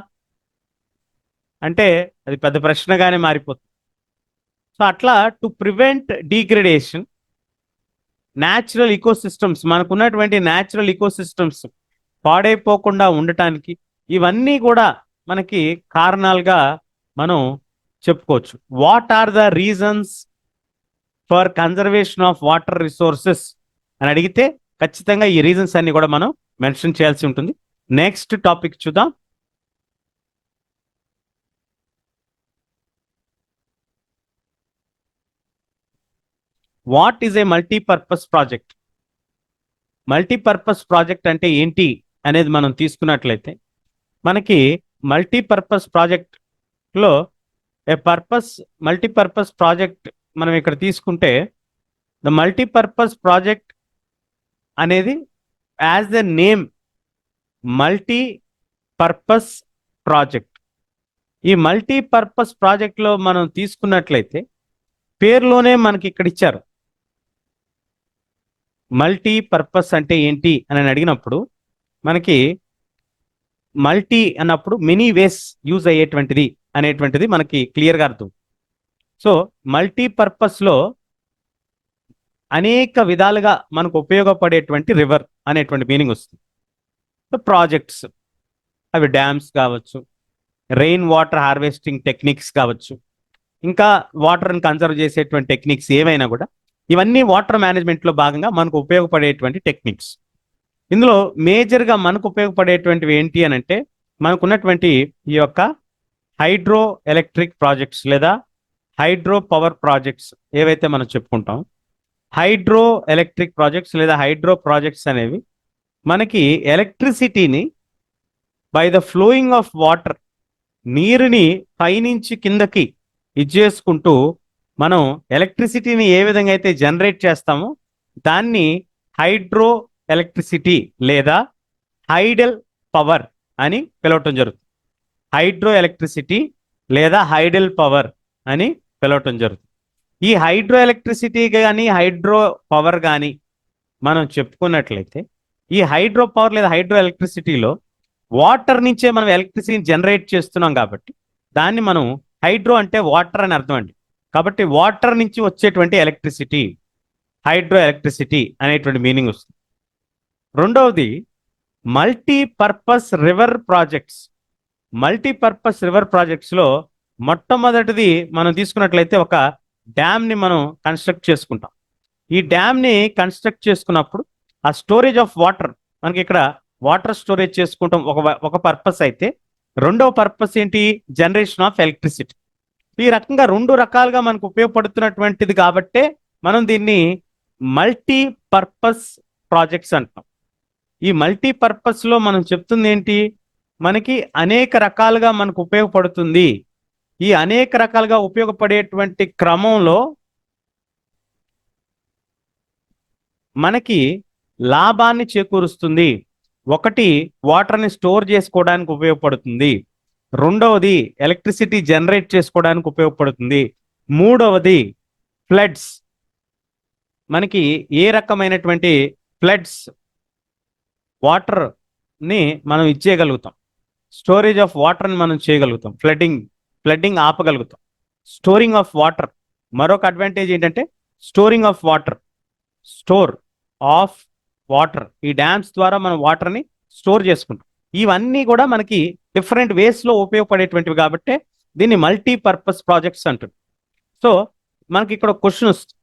అంటే అది పెద్ద ప్రశ్నగానే మారిపోతుంది. సో అట్లా to prevent degradation natural ecosystems, మనకున్నటువంటి న్యాచురల్ ఈకోసిస్టమ్స్ పాడైపోకుండా ఉండటానికి ఇవన్నీ కూడా మనకి కారణాలుగా మనం చెప్పుకోవచ్చు. What are the reasons for conservation of water resources అని అడిగితే ఖచ్చితంగా ఈ రీజన్స్ అన్ని కూడా మనం మెన్షన్ చేయాల్సి ఉంటుంది. నెక్స్ట్ టాపిక్ చూద్దాం. What is A multipurpose project? Multipurpose project అంటే ఏంటి అనేది మనం తీసుకున్నట్లయితే మనకి మల్టీపర్పస్ ప్రాజెక్ట్లో మల్టీపర్పస్ ప్రాజెక్ట్ మనం ఇక్కడ తీసుకుంటే ద మల్టీపర్పస్ ప్రాజెక్ట్ అనేది as the name multipurpose project. ఈ మల్టీపర్పస్ ప్రాజెక్ట్లో మనం తీసుకున్నట్లయితే పేరులోనే మనకి ఇక్కడ ఇచ్చారు. మల్టీపర్పస్ అంటే ఏంటి అని అడిగినప్పుడు మనకి మల్టీ అన్నప్పుడు మెనీ వేస్ యూజ్ అయ్యేటువంటిది అనేటువంటిది మనకి క్లియర్గా అర్థం. సో మల్టీపర్పస్లో అనేక విధాలుగా మనకు ఉపయోగపడేటువంటి రివర్ అనేటువంటి మీనింగ్ వస్తుంది. ప్రాజెక్ట్స్ అవి డ్యామ్స్ కావచ్చు, రెయిన్ వాటర్ హార్వెస్టింగ్ టెక్నిక్స్ కావచ్చు, ఇంకా వాటర్ని కన్సర్వ్ చేసేటువంటి టెక్నిక్స్ ఏవైనా కూడా ఇవన్నీ వాటర్ మేనేజ్మెంట్లో భాగంగా మనకు ఉపయోగపడేటువంటి టెక్నిక్స్. ఇందులో మేజర్గా మనకు ఉపయోగపడేటువంటివి ఏంటి అని అంటే మనకున్నటువంటి ఈ యొక్క హైడ్రో ఎలక్ట్రిక్ ప్రాజెక్ట్స్ లేదా హైడ్రో పవర్ ప్రాజెక్ట్స్ ఏవైతే మనం చెప్పుకుంటాం. హైడ్రో ఎలక్ట్రిక్ ప్రాజెక్ట్స్ లేదా హైడ్రో ప్రాజెక్ట్స్ అనేవి మనకి ఎలక్ట్రిసిటీని by the flowing of water, నీరుని పైనుంచి కిందకి ఇచ్చేసుకుంటూ మనం ఎలక్ట్రిసిటీని ఏ విధంగా అయితే జనరేట్ చేస్తామో దాన్ని హైడ్రో ఎలక్ట్రిసిటీ లేదా హైడల్ పవర్ అని పిలవటం జరుగుతుంది. హైడ్రో ఎలక్ట్రిసిటీ లేదా హైడల్ పవర్ అని పిలవటం జరుగుతుంది. ఈ హైడ్రో ఎలక్ట్రిసిటీ కానీ హైడ్రో పవర్ కానీ మనం చెప్పుకున్నట్లయితే ఈ హైడ్రో పవర్ లేదా హైడ్రో ఎలక్ట్రిసిటీలో వాటర్ నుంచే మనం ఎలక్ట్రిసిటీని జనరేట్ చేస్తున్నాం కాబట్టి దాన్ని మనం హైడ్రో అంటే వాటర్ అని అర్థం అండి. కాబట్టి వాటర్ నుంచి వచ్చేటువంటి ఎలక్ట్రిసిటీ హైడ్రో ఎలక్ట్రిసిటీ అనేటువంటి మీనింగ్ వస్తుంది. రెండవది multipurpose river projects. Multipurpose river ప్రాజెక్ట్స్లో మొట్టమొదటిది మనం తీసుకున్నట్లయితే ఒక డ్యామ్ని మనం కన్స్ట్రక్ట్ చేసుకుంటాం. ఈ డ్యామ్ని కన్స్ట్రక్ట్ చేసుకున్నప్పుడు ఆ స్టోరేజ్ ఆఫ్ వాటర్, మనకి ఇక్కడ వాటర్ స్టోరేజ్ చేసుకుంటాం ఒక పర్పస్ అయితే, రెండవ పర్పస్ ఏంటి? Generation of electricity. ఈ రకంగా రెండు రకాలుగా మనకు ఉపయోగపడుతున్నటువంటిది కాబట్టే మనం దీన్ని మల్టీపర్పస్ ప్రాజెక్ట్స్ అంటాం. ఈ మల్టీపర్పస్లో మనం చెప్తుంది ఏంటి? మనకి అనేక రకాలుగా మనకు ఉపయోగపడుతుంది. ఈ అనేక రకాలుగా ఉపయోగపడేటువంటి క్రమంలో మనకి లాభాన్ని చేకూరుస్తుంది. ఒకటి, వాటర్ని స్టోర్ చేసుకోవడానికి ఉపయోగపడుతుంది. రెండవది, ఎలక్ట్రిసిటీ జనరేట్ చేసుకోవడానికి ఉపయోగపడుతుంది. మూడవది, ఫ్లడ్స్. మనకి ఏ రకమైనటువంటి ఫ్లడ్స్ వాటర్ని మనం ఇచ్చేయగలుగుతాం, స్టోరేజ్ ఆఫ్ వాటర్ని మనం చేయగలుగుతాం, ఫ్లడ్డింగ్ ఆపగలుగుతాం. స్టోరింగ్ ఆఫ్ వాటర్, మరొక అడ్వాంటేజ్ ఏంటంటే స్టోరింగ్ ఆఫ్ వాటర్. ఈ డ్యామ్స్ ద్వారా మనం వాటర్ని స్టోర్ చేసుకుంటాం. ఇవన్నీ కూడా మనకి డిఫరెంట్ వేస్లో ఉపయోగపడేటువంటివి కాబట్టి దీన్ని మల్టీపర్పస్ ప్రాజెక్ట్స్ అంటుంది. సో మనకి ఇక్కడ క్వశ్చన్ వస్తుంది,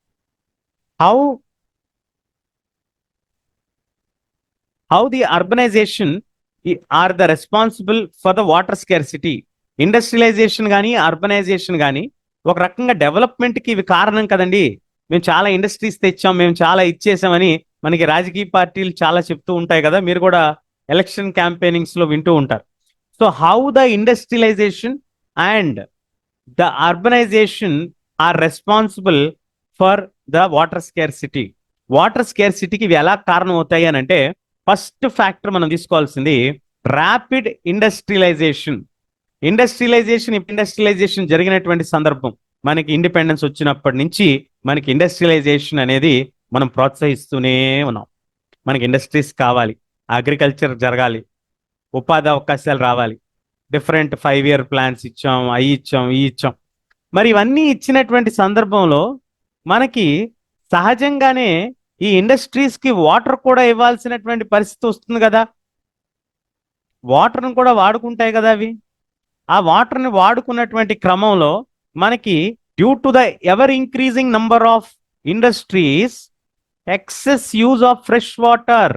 how the urbanization are the responsible for the water scarcity. Industrialization కానీ అర్బనైజేషన్ కానీ ఒక రకంగా డెవలప్మెంట్కి ఇవి కారణం కదండి. మేము చాలా ఇండస్ట్రీస్ తెచ్చాం, మేము చాలా ఇచ్చేసామని మనకి రాజకీయ పార్టీలు చాలా చెప్తూ ఉంటాయి కదా, మీరు కూడా ఎలక్షన్ క్యాంపెయినింగ్స్లో వింటూ ఉంటారు. So how the industrialisation and the urbanisation are responsible for the water scarcity. Water స్కార్సిటీకి ఇవి ఎలా కారణం అవుతాయి అని అంటే ఫస్ట్ ఫ్యాక్టర్ మనం తీసుకోవాల్సింది ర్యాపిడ్ ఇండస్ట్రియలైజేషన్. ఇండస్ట్రియలైజేషన్ జరిగినటువంటి సందర్భం, మనకి ఇండిపెండెన్స్ వచ్చినప్పటి నుంచి మనకి ఇండస్ట్రియలైజేషన్ అనేది మనం ప్రోత్సహిస్తూనే ఉన్నాం. మనకి ఇండస్ట్రీస్ కావాలి, అగ్రికల్చర్ జరగాలి, ఉపాధి అవకాశాలు రావాలి, డిఫరెంట్ 5-year ప్లాన్స్ ఇచ్చాం, అవి ఇచ్చాం. మరి ఇవన్నీ ఇచ్చినటువంటి సందర్భంలో మనకి సహజంగానే ఈ ఇండస్ట్రీస్ కి వాటర్ కూడా ఇవ్వాల్సినటువంటి పరిస్థితి వస్తుంది కదా, వాటర్ను కూడా వాడుకుంటాయి కదా అవి. ఆ వాటర్ని వాడుకున్నటువంటి క్రమంలో మనకి due to the ever increasing number of industries, excess use of fresh water,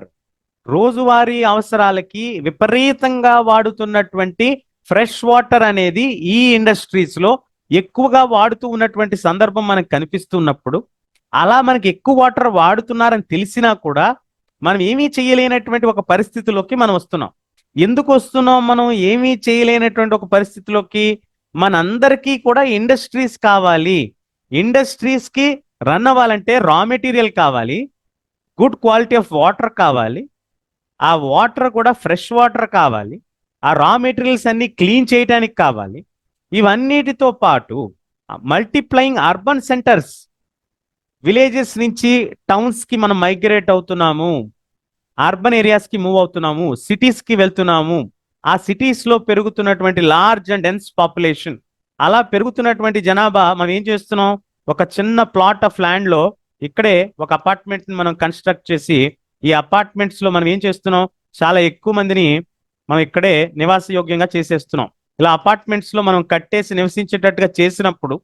రోజువారీ అవసరాలకి విపరీతంగా వాడుతున్నటువంటి ఫ్రెష్ వాటర్ అనేది ఈ ఇండస్ట్రీస్ లో ఎక్కువగా వాడుతూ ఉన్నటువంటి సందర్భం మనకు కనిపిస్తున్నప్పుడు, అలా మనకి ఎక్కువ వాటర్ వాడుతున్నారని తెలిసినా కూడా మనం ఏమీ చేయలేనటువంటి ఒక పరిస్థితిలోకి మనం వస్తున్నాం. ఎందుకు వస్తున్నాం? మనం ఏమీ చేయలేనటువంటి ఒక పరిస్థితిలోకి, మనందరికీ కూడా ఇండస్ట్రీస్ కావాలి. ఇండస్ట్రీస్ కి రన్ అవ్వాలంటే రా మెటీరియల్ కావాలి, గుడ్ క్వాలిటీ ఆఫ్ వాటర్ కావాలి, ఆ వాటర్ కూడా ఫ్రెష్ వాటర్ కావాలి, ఆ రా మెటీరియల్స్ అన్ని క్లీన్ చేయడానికి కావాలి. ఇవన్నిటితో పాటు మల్టిప్లయింగ్ అర్బన్ సెంటర్స్, విలేజెస్ నుంచి టౌన్స్ కి మనం మైగ్రేట్ అవుతున్నాము, అర్బన్ ఏరియాస్ కి మూవ్ అవుతున్నాము, సిటీస్ కి వెళ్తున్నాము. ఆ సిటీస్ లో పెరుగుతున్నటువంటి లార్జ్ అండ్ డెన్స్ పాపులేషన్, అలా పెరుగుతున్నటువంటి జనాభా మనం ఏం చేస్తున్నాం, ఒక చిన్న ప్లాట్ ఆఫ్ ల్యాండ్ లో ఇక్కడే ఒక అపార్ట్మెంట్ ని మనం కన్స్ట్రక్ట్ చేసి, ఈ అపార్ట్మెంట్స్ లో మనం ఏం చేస్తున్నాం, చాలా ఎక్కువ మందిని మనం ఇక్కడే నివాసయోగ్యంగా చేసేస్తున్నాం. ఇలా అపార్ట్మెంట్స్ లో మనం కట్టేసి నివసించేటట్టుగా చేసినప్పుడు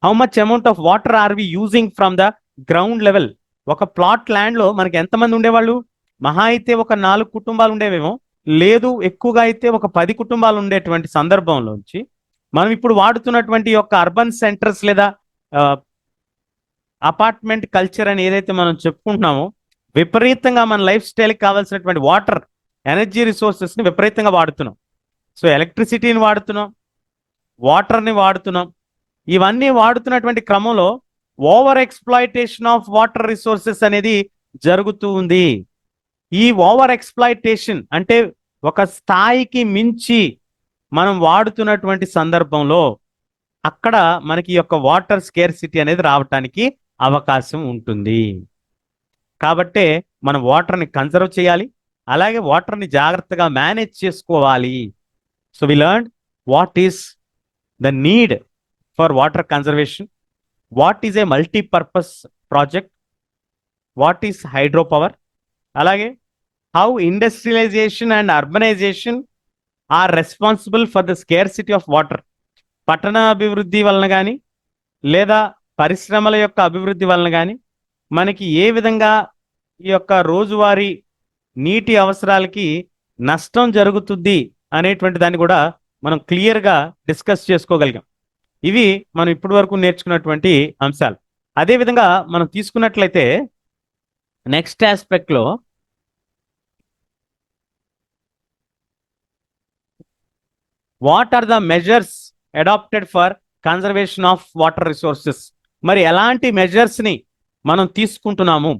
how much amount of water are we using from the ground level? ఒక ప్లాట్ ల్యాండ్ లో మనకి ఎంతమంది ఉండేవాళ్ళు? మహా అయితే ఒక 4 కుటుంబాలు ఉండేవేమో, లేదు ఎక్కువగా అయితే ఒక 10 కుటుంబాలు ఉండేటువంటి సందర్భంలోంచి మనం ఇప్పుడు వాడుతున్నటువంటి యొక్క అర్బన్ సెంటర్స్ లేదా అపార్ట్మెంట్ కల్చర్ అని ఏదైతే మనం చెప్పుకుంటున్నామో, విపరీతంగా మన లైఫ్ స్టైల్కి కావాల్సినటువంటి వాటర్, ఎనర్జీ రిసోర్సెస్ని విపరీతంగా వాడుతున్నాం. సో ఎలక్ట్రిసిటీని వాడుతున్నాం, వాటర్ని వాడుతున్నాం. ఇవన్నీ వాడుతున్నటువంటి క్రమంలో over exploitation of water resources అనేది జరుగుతూ ఉంది. ఈ ఓవర్ ఎక్స్ప్లాయిటేషన్ అంటే ఒక స్థాయికి మించి మనం వాడుతున్నటువంటి సందర్భంలో అక్కడ మనకి యొక్క వాటర్ స్కేర్సిటీ అనేది రావటానికి అవకాశం ఉంటుంది. కాబట్టే మనం వాటర్ని కన్జర్వ్ చేయాలి, అలాగే వాటర్ని జాగ్రత్తగా మేనేజ్ చేసుకోవాలి. So we learn what is the need for water conservation, what is a multipurpose project, what is hydro power, అలాగే how industrialisation and urbanisation are responsible for the scarcity of water. పట్టణ అభివృద్ధి వలన కానీ లేదా పరిశ్రమల యొక్క అభివృద్ధి వలన కానీ మనకి ఏ విధంగా ఈ యొక్క రోజువారీ నీటి అవసరాలకి నష్టం జరుగుతుంది అనేటువంటి దాన్ని కూడా మనం క్లియర్గా డిస్కస్ చేసుకోగలిగాం. ఇవి మనం ఇప్పటి వరకు నేర్చుకున్నటువంటి అంశాలు. అదేవిధంగా మనం తీసుకున్నట్లయితే నెక్స్ట్ ఆస్పెక్ట్లో what are the measures adapted for conservation of water resources. మరి ఎలాంటి మెజర్స్ని మనం తీసుకుంటున్నాము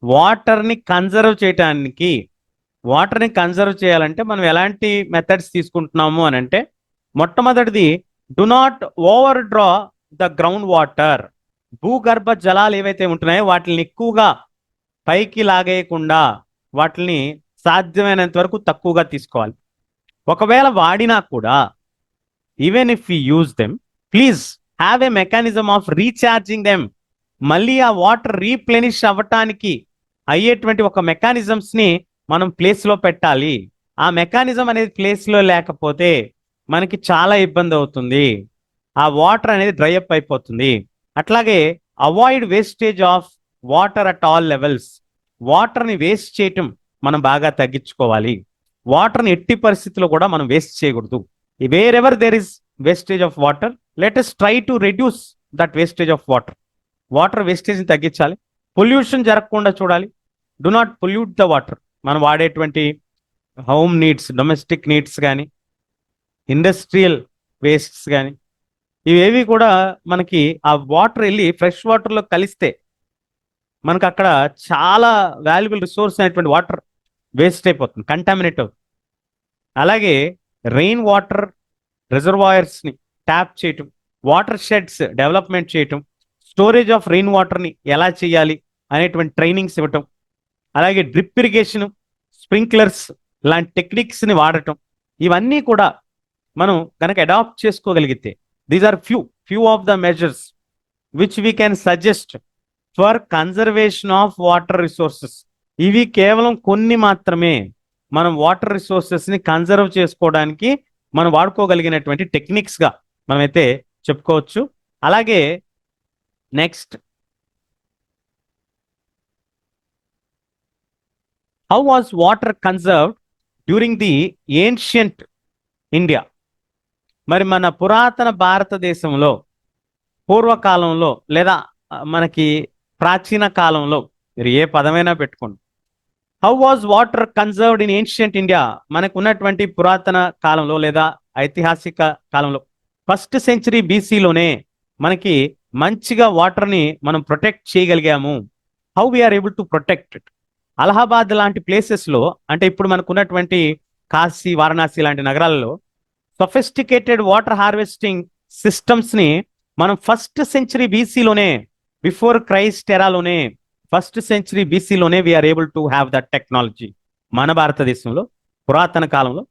వాటర్ని కన్జర్వ్ చేయటానికి? వాటర్ని కన్జర్వ్ చేయాలంటే మనం ఎలాంటి మెథడ్స్ తీసుకుంటున్నాము అని అంటే, మొట్టమొదటిది do not over draw the ground water. భూగర్భ జలాలు ఏవైతే ఉంటున్నాయో వాటిని ఎక్కువగా పైకి లాగేయకుండా వాటిని సాధ్యమైనంత వరకు తక్కువగా తీసుకోవాలి. ఒకవేళ వాడినా కూడా even if you use them, please have a mechanism of recharging them. మళ్ళీ ఆ వాటర్ రీప్లెనిష్ అవ్వటానికి అయ్యేటువంటి ఒక మెకానిజమ్స్ని మనం ప్లేస్లో పెట్టాలి. ఆ మెకానిజం అనేది ప్లేస్లో లేకపోతే మనకి చాలా ఇబ్బంది అవుతుంది, ఆ వాటర్ అనేది డ్రై అప్ అయిపోతుంది. అట్లాగే avoid wastage of water at all levels. వాటర్ని వేస్ట్ చేయటం మనం బాగా తగ్గించుకోవాలి. వాటర్ని ఎట్టి పరిస్థితుల్లో కూడా మనం వేస్ట్ చేయకూడదు. Wherever there is wastage of water, let us try to reduce that wastage of water. Water వేస్టేజ్ని తగ్గించాలి, పొల్యూషన్ జరగకుండా చూడాలి. Do not pollute the water. మనం వాడేటువంటి హోమ్ నీడ్స్, డొమెస్టిక్ నీడ్స్ కానీ ఇండస్ట్రియల్ వేస్ట్స్ కానీ ఇవేవి కూడా మనకి ఆ వాటర్ వెళ్ళి ఫ్రెష్ వాటర్లో కలిస్తే మనకు అక్కడ చాలా వాల్యుబుల్ రిసోర్స్ అయినటువంటి వాటర్ వేస్ట్ అయిపోతుంది, కంటామినేట్ అవుతుంది. అలాగే రెయిన్ వాటర్ రిజర్వాయర్స్ని ట్యాప్ చేయటం, వాటర్ షెడ్స్ డెవలప్మెంట్ చేయటం, స్టోరేజ్ ఆఫ్ రెయిన్ వాటర్ని ఎలా చేయాలి అనేటువంటి ట్రైనింగ్స్ ఇవ్వటం, అలాగే డ్రిప్ ఇరిగేషన్, స్ప్రింక్లర్స్ లాంటి టెక్నిక్స్ని వాడటం, ఇవన్నీ కూడా మనం కనుక అడాప్ట్ చేసుకోగలిగితే, these are few of the measures which we can suggest for conservation of water resources. ఇవి కేవలం కొన్ని మాత్రమే మనం వాటర్ రిసోర్సెస్ ని కన్జర్వ్ చేసుకోవడానికి మనం వాడుకోగలిగినటువంటి టెక్నిక్స్ గా మనమైతే చెప్పుకోవచ్చు. అలాగే next, how was water conserved during the ancient India? మరి మన పురాతన భారతదేశంలో పూర్వకాలంలో లేదా మనకి ప్రాచీన కాలంలో, మీరు ఏ పదమైనా పెట్టుకోండి, how was water conserved in ancient India? మనకు ఉన్నటువంటి పురాతన కాలంలో లేదా ఐతిహాసిక కాలంలో 1st సెంచరీ బీసీలోనే మనకి మంచిగా వాటర్ని మనం ప్రొటెక్ట్ చేయగలిగాము. How we are able to protect it? Allahabad లాంటి ప్లేసెస్లో, అంటే ఇప్పుడు మనకు ఉన్నటువంటి కాశీ, వారణాసి లాంటి నగరాలలో సొఫిస్టికేటెడ్ వాటర్ హార్వెస్టింగ్ సిస్టమ్స్ ని మనం 1st సెంచరీ బీసీలోనే, బిఫోర్ క్రైస్ట్ ఎరాలోనే, 1st సెంచరీ బీసీలోనే we are able to have that technology. మన భారతదేశంలో పురాతన కాలంలో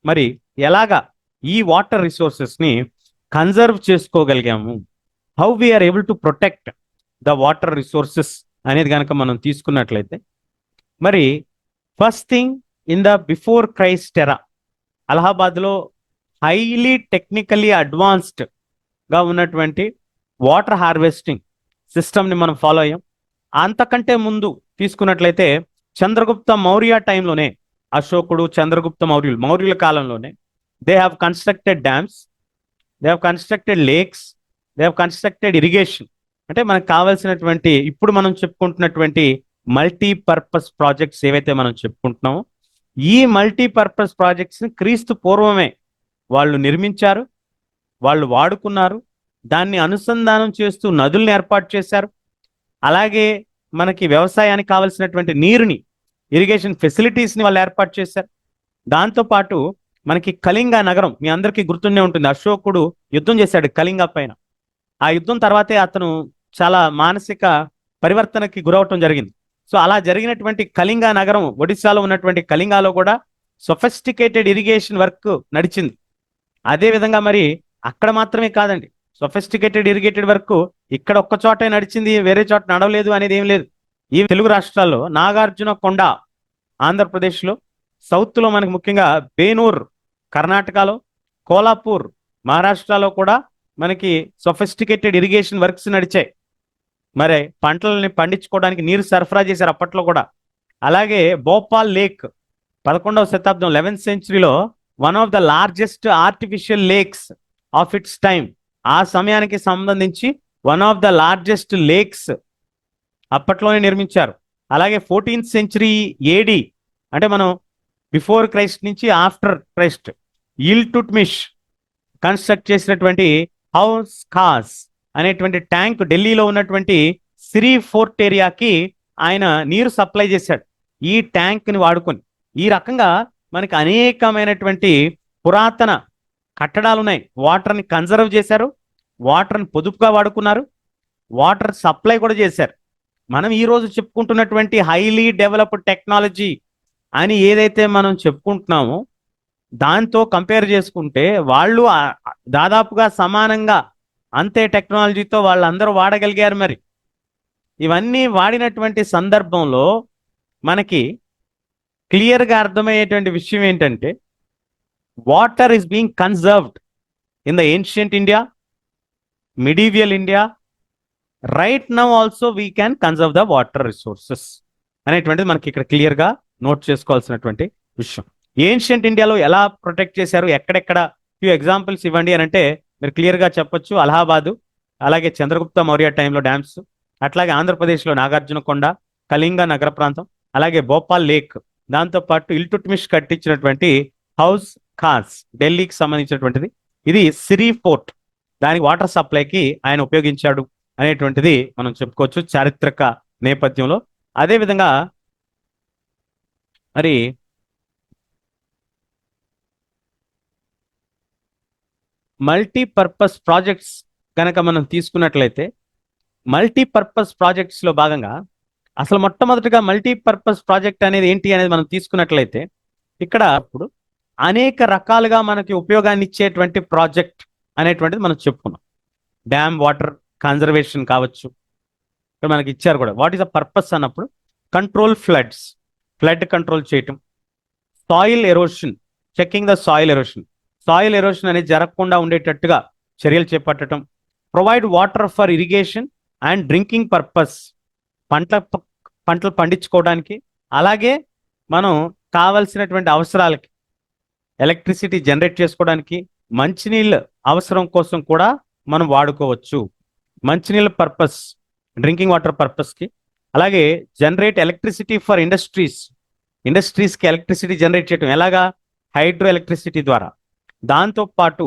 మరి ఎలాగా ఈ వాటర్ రిసోర్సెస్ ని కన్జర్వ్ చేసుకోగలిగాము, how we are able to protect the water resources అనేది కనుక మనం తీసుకున్నట్లయితే, మరి first thing in the before Christ era అలహాబాద్లో హైలీ టెక్నికలీ అడ్వాన్స్డ్ గా ఉన్నటువంటి వాటర్ హార్వెస్టింగ్ సిస్టమ్ని మనం ఫాలో అయ్యాం. అంతకంటే ముందు తీసుకున్నట్లయితే చంద్రగుప్త మౌర్య టైంలోనే, అశోకుడు, చంద్రగుప్త మౌర్యుల కాలంలోనే they have constructed dams, they have constructed lakes, they have constructed irrigation. అంటే మనకు కావాల్సినటువంటి ఇప్పుడు మనం చెప్పుకుంటున్నటువంటి మల్టీపర్పస్ ప్రాజెక్ట్స్ ఏవైతే మనం చెప్పుకుంటున్నామో, ఈ మల్టీపర్పస్ ప్రాజెక్ట్స్ని క్రీస్తు పూర్వమే వాళ్ళు నిర్మించారు, వాళ్ళు వాడుకున్నారు, దాన్ని అనుసంధానం చేస్తూ నదుల్ని ఏర్పాటు చేశారు. అలాగే మనకి వ్యవసాయానికి కావాల్సినటువంటి నీరుని, ఇరిగేషన్ ఫెసిలిటీస్ని వాళ్ళు ఏర్పాటు చేశారు. దాంతోపాటు మనకి కళింగ నగరం మీ అందరికీ గుర్తుండే ఉంటుంది, అశోకుడు యుద్ధం చేశాడు కళింగ పైన. ఆ యుద్ధం తర్వాతే అతను చాలా మానసిక పరివర్తనకి గురవటం జరిగింది. సో అలా జరిగినటువంటి కళింగ నగరం, ఒడిశాలో ఉన్నటువంటి కళింగాలో కూడా సొఫిస్టికేటెడ్ ఇరిగేషన్ వర్క్ నడిచింది. అదే విధంగా మరి అక్కడ మాత్రమే కాదండి, సొఫిస్టికేటెడ్ ఇరిగేటెడ్ వర్క్ ఇక్కడ ఒక్క చోటే నడిచింది, వేరే చోట నడవలేదు అనేది ఏం లేదు. ఈ తెలుగు రాష్ట్రాల్లో నాగార్జున కొండ ఆంధ్రప్రదేశ్లో, సౌత్లో మనకు ముఖ్యంగా బేనూర్ కర్ణాటకలో, కోలాపూర్ మహారాష్ట్రలో కూడా మనకి సొఫిస్టికేటెడ్ ఇరిగేషన్ వర్క్స్ నడిచాయి. మరి పంటలని పండించుకోవడానికి నీరు సరఫరా చేశారు అప్పట్లో కూడా. అలాగే భోపాల్ లేక్ 11వ శతాబ్దం 11th సెంచరీలో one of the largest artificial lakes of its time, ఆ సమయానికి సంబంధించి one of the largest lakes అప్పట్లోనే నిర్మించారు. అలాగే 14th సెంచరీ ఏడి, అంటే మనం బిఫోర్ క్రైస్ట్ నుంచి ఆఫ్టర్ క్రైస్ట్, ఇల్టుట్మిష్ కన్స్ట్రక్ట్ చేసినటువంటి హౌస్ ఖాస్ అనేటువంటి ట్యాంక్ ఢిల్లీలో ఉన్నటువంటి సిరి ఫోర్ట్ ఏరియాకి ఆయన నీరు సప్లై చేశాడు ఈ ట్యాంక్ని వాడుకొని. ఈ రకంగా మనకి అనేకమైనటువంటి పురాతన కట్టడాలు ఉన్నాయి. వాటర్ని కన్జర్వ్ చేశారు, వాటర్ని పొదుపుగా వాడుకున్నారు, వాటర్ సప్లై కూడా చేశారు. మనం ఈరోజు చెప్పుకుంటున్నటువంటి హైలీ డెవలప్డ్ టెక్నాలజీ అని ఏదైతే మనం చెప్పుకుంటున్నామో దాంతో కంపేర్ చేసుకుంటే వాళ్ళు దాదాపుగా సమానంగా అంతే టెక్నాలజీతో వాళ్ళందరూ వాడగలిగారు. మరి ఇవన్నీ వాడినటువంటి సందర్భంలో మనకి క్లియర్గా అర్థమయ్యేటువంటి విషయం ఏంటంటే, water is being conserved in the ancient India, medieval India, right now also we can conserve the water resources అనేటువంటిది మనకి ఇక్కడ క్లియర్గా నోట్ చేసుకోవాల్సినటువంటి విషయం. ఏన్షియంట్ ఇండియాలో ఎలా ప్రొటెక్ట్ చేశారు, ఎక్కడెక్కడ ఫ్యూ ఎగ్జాంపుల్స్ ఇవ్వండి అని అంటే మీరు క్లియర్గా చెప్పొచ్చు. అలహాబాదు, అలాగే చంద్రగుప్త మౌర్య టైంలో డ్యామ్స్, అట్లాగే ఆంధ్రప్రదేశ్లో నాగార్జున కొండ, కళింగ నగర ప్రాంతం, అలాగే భోపాల్ లేక్, దాంతోపాటు ఇల్టుట్మిష్ కట్టించినటువంటి హౌస్ ఖాస్ ఢిల్లీకి సంబంధించినటువంటిది. ఇది సిరి ఫోర్ట్, దానికి వాటర్ సప్లైకి ఆయన ఉపయోగించాడు అనేటువంటిది మనం చెప్పుకోవచ్చు చారిత్రక నేపథ్యంలో. అదేవిధంగా మరి మల్టీపర్పస్ ప్రాజెక్ట్స్ కనుక మనం తీసుకున్నట్లయితే, మల్టీపర్పస్ ప్రాజెక్ట్స్లో భాగంగా అసలు మొట్టమొదటిగా మల్టీపర్పస్ ప్రాజెక్ట్ అనేది ఏంటి అనేది మనం తీసుకున్నట్లయితే, ఇక్కడ ఇప్పుడు అనేక రకాలుగా మనకి ఉపయోగాన్ని ఇచ్చేటువంటి ప్రాజెక్ట్ అనేటువంటిది మనం చెప్పుకున్నాం. డ్యామ్ వాటర్ కన్జర్వేషన్ కావచ్చు, ఇక్కడ మనకి ఇచ్చారు కూడా. వాట్ ఈస్ ద పర్పస్ అన్నప్పుడు కంట్రోల్ ఫ్లడ్స్, ఫ్లడ్ కంట్రోల్ చేయటం, soil erosion, checking the soil erosion, soil erosion అనేది జరగకుండా ఉండేటట్టుగా చర్యలు చేపట్టడం, provide water for irrigation and drinking purpose, పంటలు పండించుకోవడానికి, అలాగే మనం కావలసినటువంటి అవసరాలకి ఎలక్ట్రిసిటీ జనరేట్ చేసుకోవడానికి, మంచినీళ్ళ అవసరం కోసం కూడా మనం వాడుకోవచ్చు. మంచినీళ్ళ పర్పస్, డ్రింకింగ్ వాటర్ పర్పస్కి, అలాగే జనరేట్ ఎలక్ట్రిసిటీ ఫర్ ఇండస్ట్రీస్కి ఎలక్ట్రిసిటీ జనరేట్ చేయడం ఎలాగా, హైడ్రో ఎలక్ట్రిసిటీ ద్వారా. దాంతోపాటు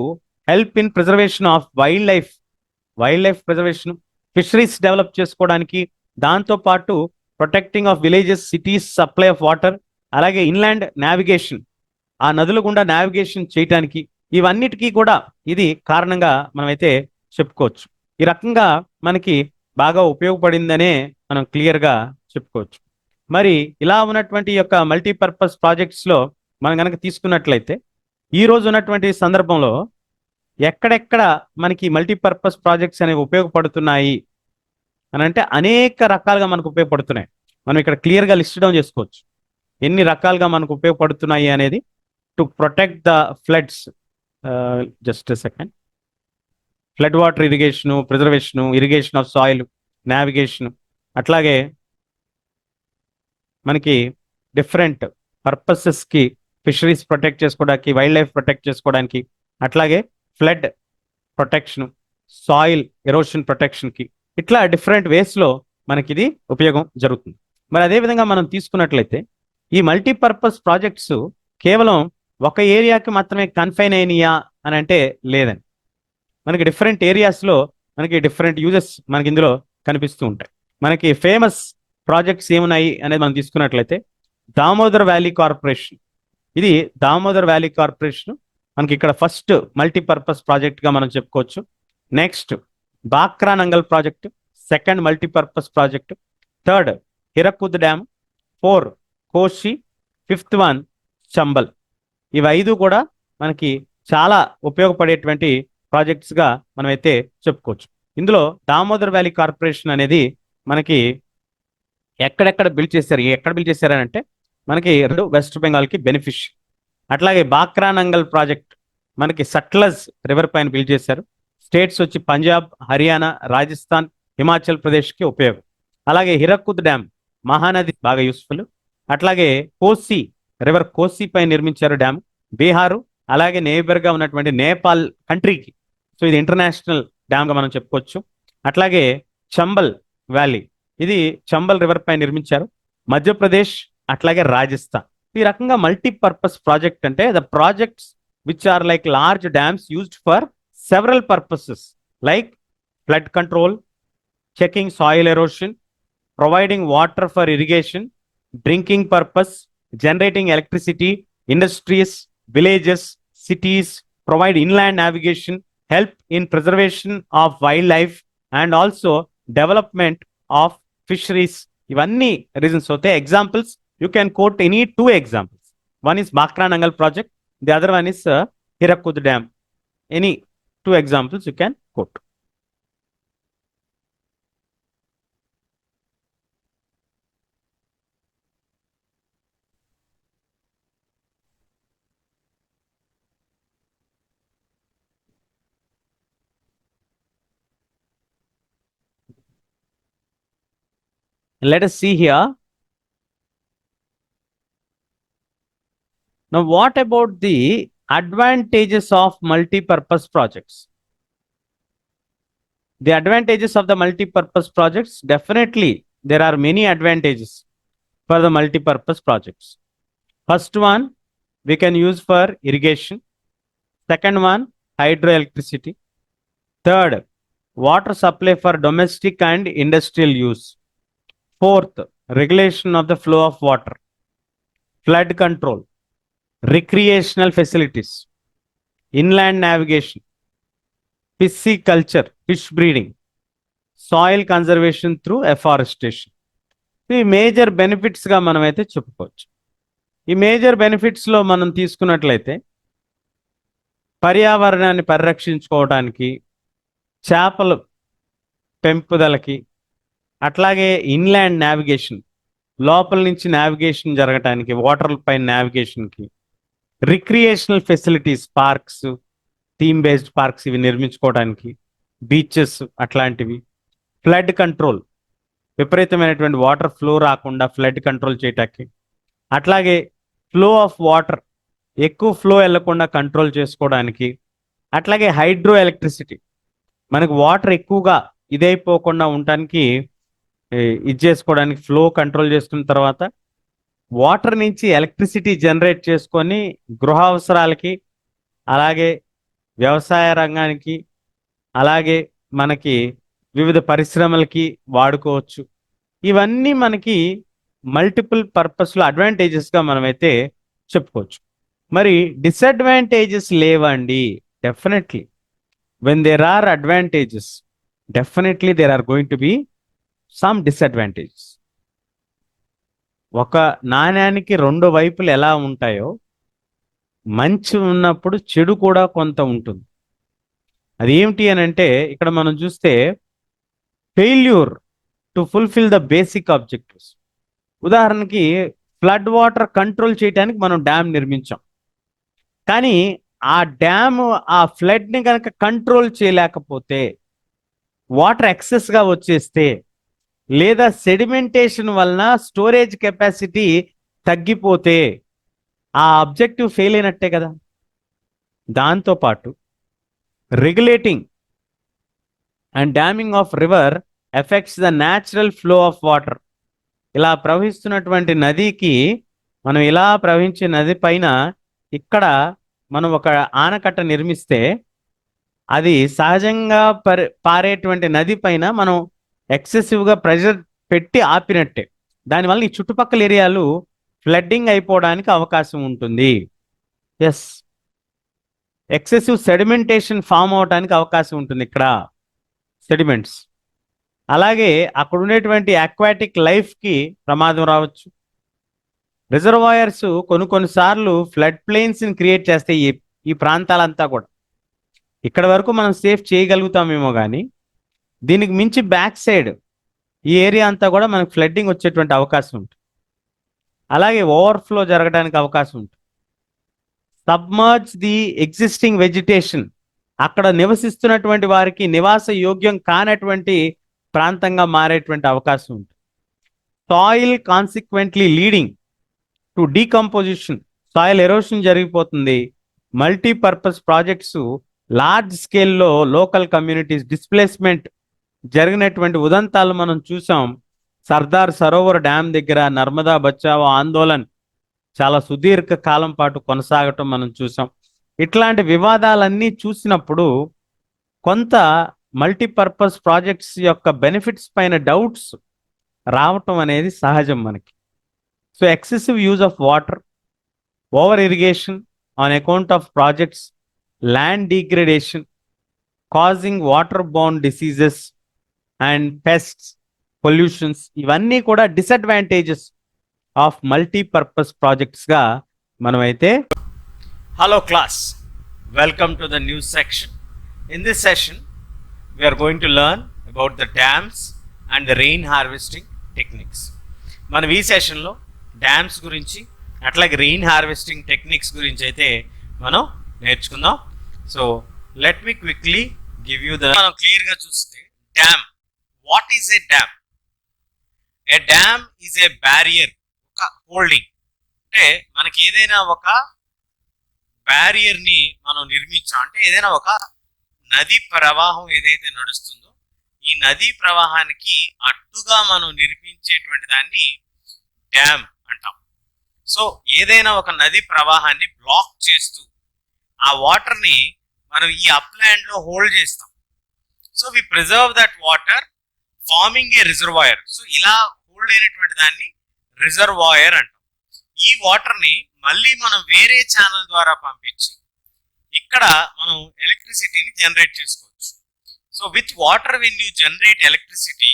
help in preservation of wildlife preservation, fisheries develop చేసుకోవడానికి, దాంతోపాటు protecting of villages, cities, supply of water, అలాగే ఇన్లాండ్ నావిగేషన్, ఆ నదుల గుండా నావిగేషన్ చేయటానికి, ఇవన్నిటికీ కూడా ఇది కారణంగా మనమైతే చెప్పుకోవచ్చు. ఈ రకంగా మనకి బాగా ఉపయోగపడిందనే మనం క్లియర్గా చెప్పుకోవచ్చు. మరి ఇలా ఉన్నటువంటి యొక్క మల్టీపర్పస్ ప్రాజెక్ట్స్లో మనం కనుక తీసుకున్నట్లయితే ఈ రోజు ఉన్నటువంటి సందర్భంలో ఎక్కడెక్కడ మనకి మల్టీపర్పస్ ప్రాజెక్ట్స్ అనేవి ఉపయోగపడుతున్నాయి అని అంటే అనేక రకాలుగా మనకు ఉపయోగపడుతున్నాయి. మనం ఇక్కడ క్లియర్గా లిస్ట్ డౌన్ చేసుకోవచ్చు ఎన్ని రకాలుగా మనకు ఉపయోగపడుతున్నాయి అనేది. To protect the floods, just second, flood water irrigation, preservation, irrigation of soil, navigation, అట్లాగే మనకి డిఫరెంట్ పర్పసెస్కి ఫిషరీస్ ప్రొటెక్ట్ చేసుకోవడానికి, వైల్డ్ లైఫ్ ప్రొటెక్ట్ చేసుకోవడానికి, అట్లాగే ఫ్లడ్ ప్రొటెక్షన్, సాయిల్ ఎరోషన్ ప్రొటెక్షన్కి, ఇట్లా డిఫరెంట్ వేస్లో మనకి ఇది ఉపయోగం జరుగుతుంది. మరి అదేవిధంగా మనం తీసుకున్నట్లయితే ఈ మల్టీపర్పస్ ప్రాజెక్ట్స్ కేవలం ఒక ఏరియాకి మాత్రమే కన్ఫైన్ అయినాయా అని అంటే లేదండి. మనకి డిఫరెంట్ ఏరియాస్లో మనకి డిఫరెంట్ యూజెస్ మనకి ఇందులో కనిపిస్తూ ఉంటాయి. మనకి ఫేమస్ ప్రాజెక్ట్స్ ఏమున్నాయి అనేది మనం తీసుకున్నట్లయితే దామోదర్ వ్యాలీ కార్పొరేషన్, ఇది దామోదర్ వ్యాలీ కార్పొరేషన్ మనకి ఇక్కడ ఫస్ట్ మల్టీపర్పస్ ప్రాజెక్ట్గా మనం చెప్పుకోవచ్చు. Next Bhakra Nangal project, second multipurpose project. Third Hirakud dam, 4 Kosi, 5th one Chambal. ఇవి 5 కూడా మనకి చాలా ఉపయోగపడేటువంటి ప్రాజెక్ట్స్గా మనమైతే చెప్పుకోవచ్చు. ఇందులో దామోదర్ వ్యాలీ కార్పొరేషన్ అనేది మనకి ఎక్కడెక్కడ బిల్డ్ చేశారు, ఎక్కడ బిల్డ్ చేశారని అంటే మనకి వెస్ట్ బెంగాల్కి బెనిఫిష్. అట్లాగే బాక్రా నంగల్ ప్రాజెక్ట్ మనకి సట్లజ్ రివర్ పైన బిల్డ్ చేశారు. స్టేట్స్ వచ్చి పంజాబ్, హర్యానా, రాజస్థాన్, హిమాచల్ ప్రదేశ్కి ఉపయోగం. అలాగే హిరకుద్ డ్యామ్ మహానది బాగా యూస్ఫుల్. అట్లాగే కోసి రివర్, కోసి పై నిర్మించారు డ్యామ్, బీహారు, అలాగే నేబర్గా ఉన్నటువంటి నేపాల్ కంట్రీకి. సో ఇది ఇంటర్నేషనల్ డ్యామ్గా మనం చెప్పుకోవచ్చు. అట్లాగే చంబల్ వ్యాలీ, ఇది చంబల్ రివర్ పై నిర్మించారు, మధ్యప్రదేశ్, అట్లాగే రాజస్థాన్. ఈ రకంగా మల్టీపర్పస్ ప్రాజెక్ట్ అంటే the projects which are like large dams used for several purposes like flood control, checking soil erosion, providing water for irrigation, drinking purpose, generating electricity, industries, villages, cities, provide inland navigation, help in preservation of wildlife, and also development of fisheries. ఇవన్నీ రీజన్స్ అవుతాయి. Examples you can quote any 2 examples. One is Bhakra Nangal project, the other one is Hirakud dam. Any 2 examples you can quote. Let us see here. Now, what about the advantages of multi-purpose projects? The advantages of the multi-purpose projects, definitely there are many advantages for the multi-purpose projects. First one, we can use for irrigation. Second one, hydroelectricity. Third, water supply for domestic and industrial use. Fourth, regulation of the flow of water, flood control, recreational facilities, inland navigation, pisciculture, fish breeding, soil conservation through afforestation. ఈ మేజర్ బెనిఫిట్స్గా మనం అయితే చెప్పుకోవచ్చు. ఈ మేజర్ బెనిఫిట్స్లో మనం తీసుకున్నట్లయితే అట్లాగే ఇన్లాండ్ నావిగేషన్, లోపల నుంచి నావిగేషన్ జరగటానికి, వాటర్ పైన నావిగేషన్కి, recreational facilities, parks, theme based parks ఇవి నిర్మించుకోవడానికి, బీచెస్ అట్లాంటివి, ఫ్లడ్ కంట్రోల్, విపరీతమైనటువంటి వాటర్ ఫ్లో రాకుండా ఫ్లడ్ కంట్రోల్ చేయటానికి, అట్లాగే ఫ్లో ఆఫ్ వాటర్ ఎక్కువ ఫ్లో వెళ్లకుండా కంట్రోల్ చేసుకోవడానికి, అట్లాగే హైడ్రో ఎలక్ట్రిసిటీ, మనకు వాటర్ ఎక్కువగా ఇదైపోకుండా ఉండటానికి, ఇది చేసుకోవడానికి, ఫ్లో కంట్రోల్ చేసుకున్న తర్వాత వాటర్ నుంచి ఎలక్ట్రిసిటీ జనరేట్ చేసుకొని గృహ అవసరాలకి, అలాగే వ్యవసాయ రంగానికి, అలాగే మనకి వివిధ పరిశ్రమలకి వాడుకోవచ్చు. ఇవన్నీ మనకి మల్టిపుల్ పర్పస్లో అడ్వాంటేజెస్గా మనమైతే చెప్పుకోవచ్చు. మరి డిసడ్వాంటేజెస్ లేవండి? Definitely when there are advantages, definitely there are going to be some disadvantages. ఒక నాణ్యానికి రెండు వైపులు ఎలా ఉంటాయో, మంచి ఉన్నప్పుడు చెడు కూడా కొంత ఉంటుంది. అది ఏమిటి అని అంటే, ఇక్కడ మనం చూస్తే failure to fulfil the basic objectives. ఉదాహరణకి ఫ్లడ్ వాటర్ కంట్రోల్ చేయడానికి మనం డ్యామ్ నిర్మించాం, కానీ ఆ డ్యామ్ ఆ ఫ్లడ్ని కనుక కంట్రోల్ చేయలేకపోతే, వాటర్ ఎక్సెస్గా వచ్చేస్తే, లేదా సెడిమెంటేషన్ వలన స్టోరేజ్ కెపాసిటీ తగ్గిపోతే ఆ ఆబ్జెక్టివ్ ఫెయిల్ అయినట్టే కదా. దాంతోపాటు regulating and damming of river effects the natural flow of water. ఇలా ప్రవహిస్తున్నటువంటి నదికి, మనం ఇలా ప్రవహించే నది పైన ఇక్కడ మనం ఒక ఆనకట్ట నిర్మిస్తే, అది సహజంగా పారేటువంటి నది పైన మనం ఎక్సెసివ్గా ప్రెషర్ పెట్టి ఆపినట్టే. దానివల్ల ఈ చుట్టుపక్కల ఏరియాలు ఫ్లడ్డింగ్ అయిపోవడానికి అవకాశం ఉంటుంది. ఎస్, ఎక్సెసివ్ సెడిమెంటేషన్ ఫామ్ అవడానికి అవకాశం ఉంటుంది ఇక్కడ, సెడిమెంట్స్. అలాగే అక్కడ ఉండేటువంటి అక్వాటిక్ లైఫ్కి ప్రమాదం రావచ్చు. రిజర్వాయర్స్ కొన్నిసార్లు ఫ్లడ్ ప్లేన్స్ని క్రియేట్ చేస్తే ఈ ప్రాంతాలంతా కూడా ఇక్కడ వరకు మనం సేఫ్ చేయగలుగుతామేమో, కానీ దీనికి మించి బ్యాక్ సైడ్ ఈ ఏరియా అంతా కూడా మనకు ఫ్లడ్డింగ్ వచ్చేటువంటి అవకాశం ఉంటుంది. అలాగే ఓవర్ఫ్లో జరగడానికి అవకాశం ఉంటుంది. సబ్మర్జ్ ది ఎగ్జిస్టింగ్ వెజిటేషన్, అక్కడ నివసిస్తున్నటువంటి వారికి నివాస యోగ్యం కానటువంటి ప్రాంతంగా మారేటువంటి అవకాశం ఉంటుంది. Soil consequently leading to decomposition, soil erosion జరిగిపోతుంది. మల్టీపర్పస్ ప్రాజెక్ట్స్ లార్జ్ స్కేల్లో లోకల్ కమ్యూనిటీస్ డిస్ప్లేస్మెంట్ జరిగినటువంటి ఉదంతాలు మనం చూసాం. సర్దార్ సరోవర్ డ్యామ్ దగ్గర నర్మదా బచావో ఆందోళన్ చాలా సుదీర్ఘ కాలం పాటు కొనసాగటం మనం చూసాం. ఇట్లాంటి వివాదాలన్నీ చూసినప్పుడు కొంత మల్టీపర్పస్ ప్రాజెక్ట్స్ యొక్క బెనిఫిట్స్ పైన డౌట్స్ రావటం అనేది సహజం మనకి. So excessive use of water, over irrigation on account of projects, land degradation causing water borne diseases and pests, pollutions, ఇవన్నీ కూడా డిసడ్వాంటేజెస్ ఆఫ్ మల్టీపర్పస్ ప్రాజెక్ట్స్గా మనమైతే. Hello class, welcome to the news section. In this session we are going to learn about the dams and the rain harvesting techniques. మనం ఈ సెషన్లో డ్యామ్స్ గురించి, అట్లాగే రెయిన్ హార్వెస్టింగ్ టెక్నిక్స్ గురించి అయితే మనం నేర్చుకుందాం. So let me quickly give you the. మనం క్లియర్గా చూస్తే dam, what is a dam? A dam is a barrier, ఒక హోల్డింగ్. అంటే మనకి ఏదైనా ఒక బ్యారియర్ని మనం నిర్మించాం అంటే, ఏదైనా ఒక నది ప్రవాహం ఏదైతే నడుస్తుందో ఈ నదీ ప్రవాహానికి అడ్డుగా మనం నిర్మించేటువంటి దాన్ని డ్యామ్ అంటాం. సో ఏదైనా ఒక నది ప్రవాహాన్ని బ్లాక్ చేస్తూ ఆ వాటర్ని మనం ఈ అప్లాండ్ లో హోల్డ్ చేస్తాం. So we preserve that water forming a reservoir. So ఇలా హోల్డ్ అయినటువంటి దాన్ని రిజర్వాయర్ అంటాం. ఈ వాటర్ని మళ్ళీ మనం వేరే ఛానల్ ద్వారా పంపించి ఇక్కడ మనం ఎలక్ట్రిసిటీని జనరేట్ చేసుకోవచ్చు. So with water when you generate electricity,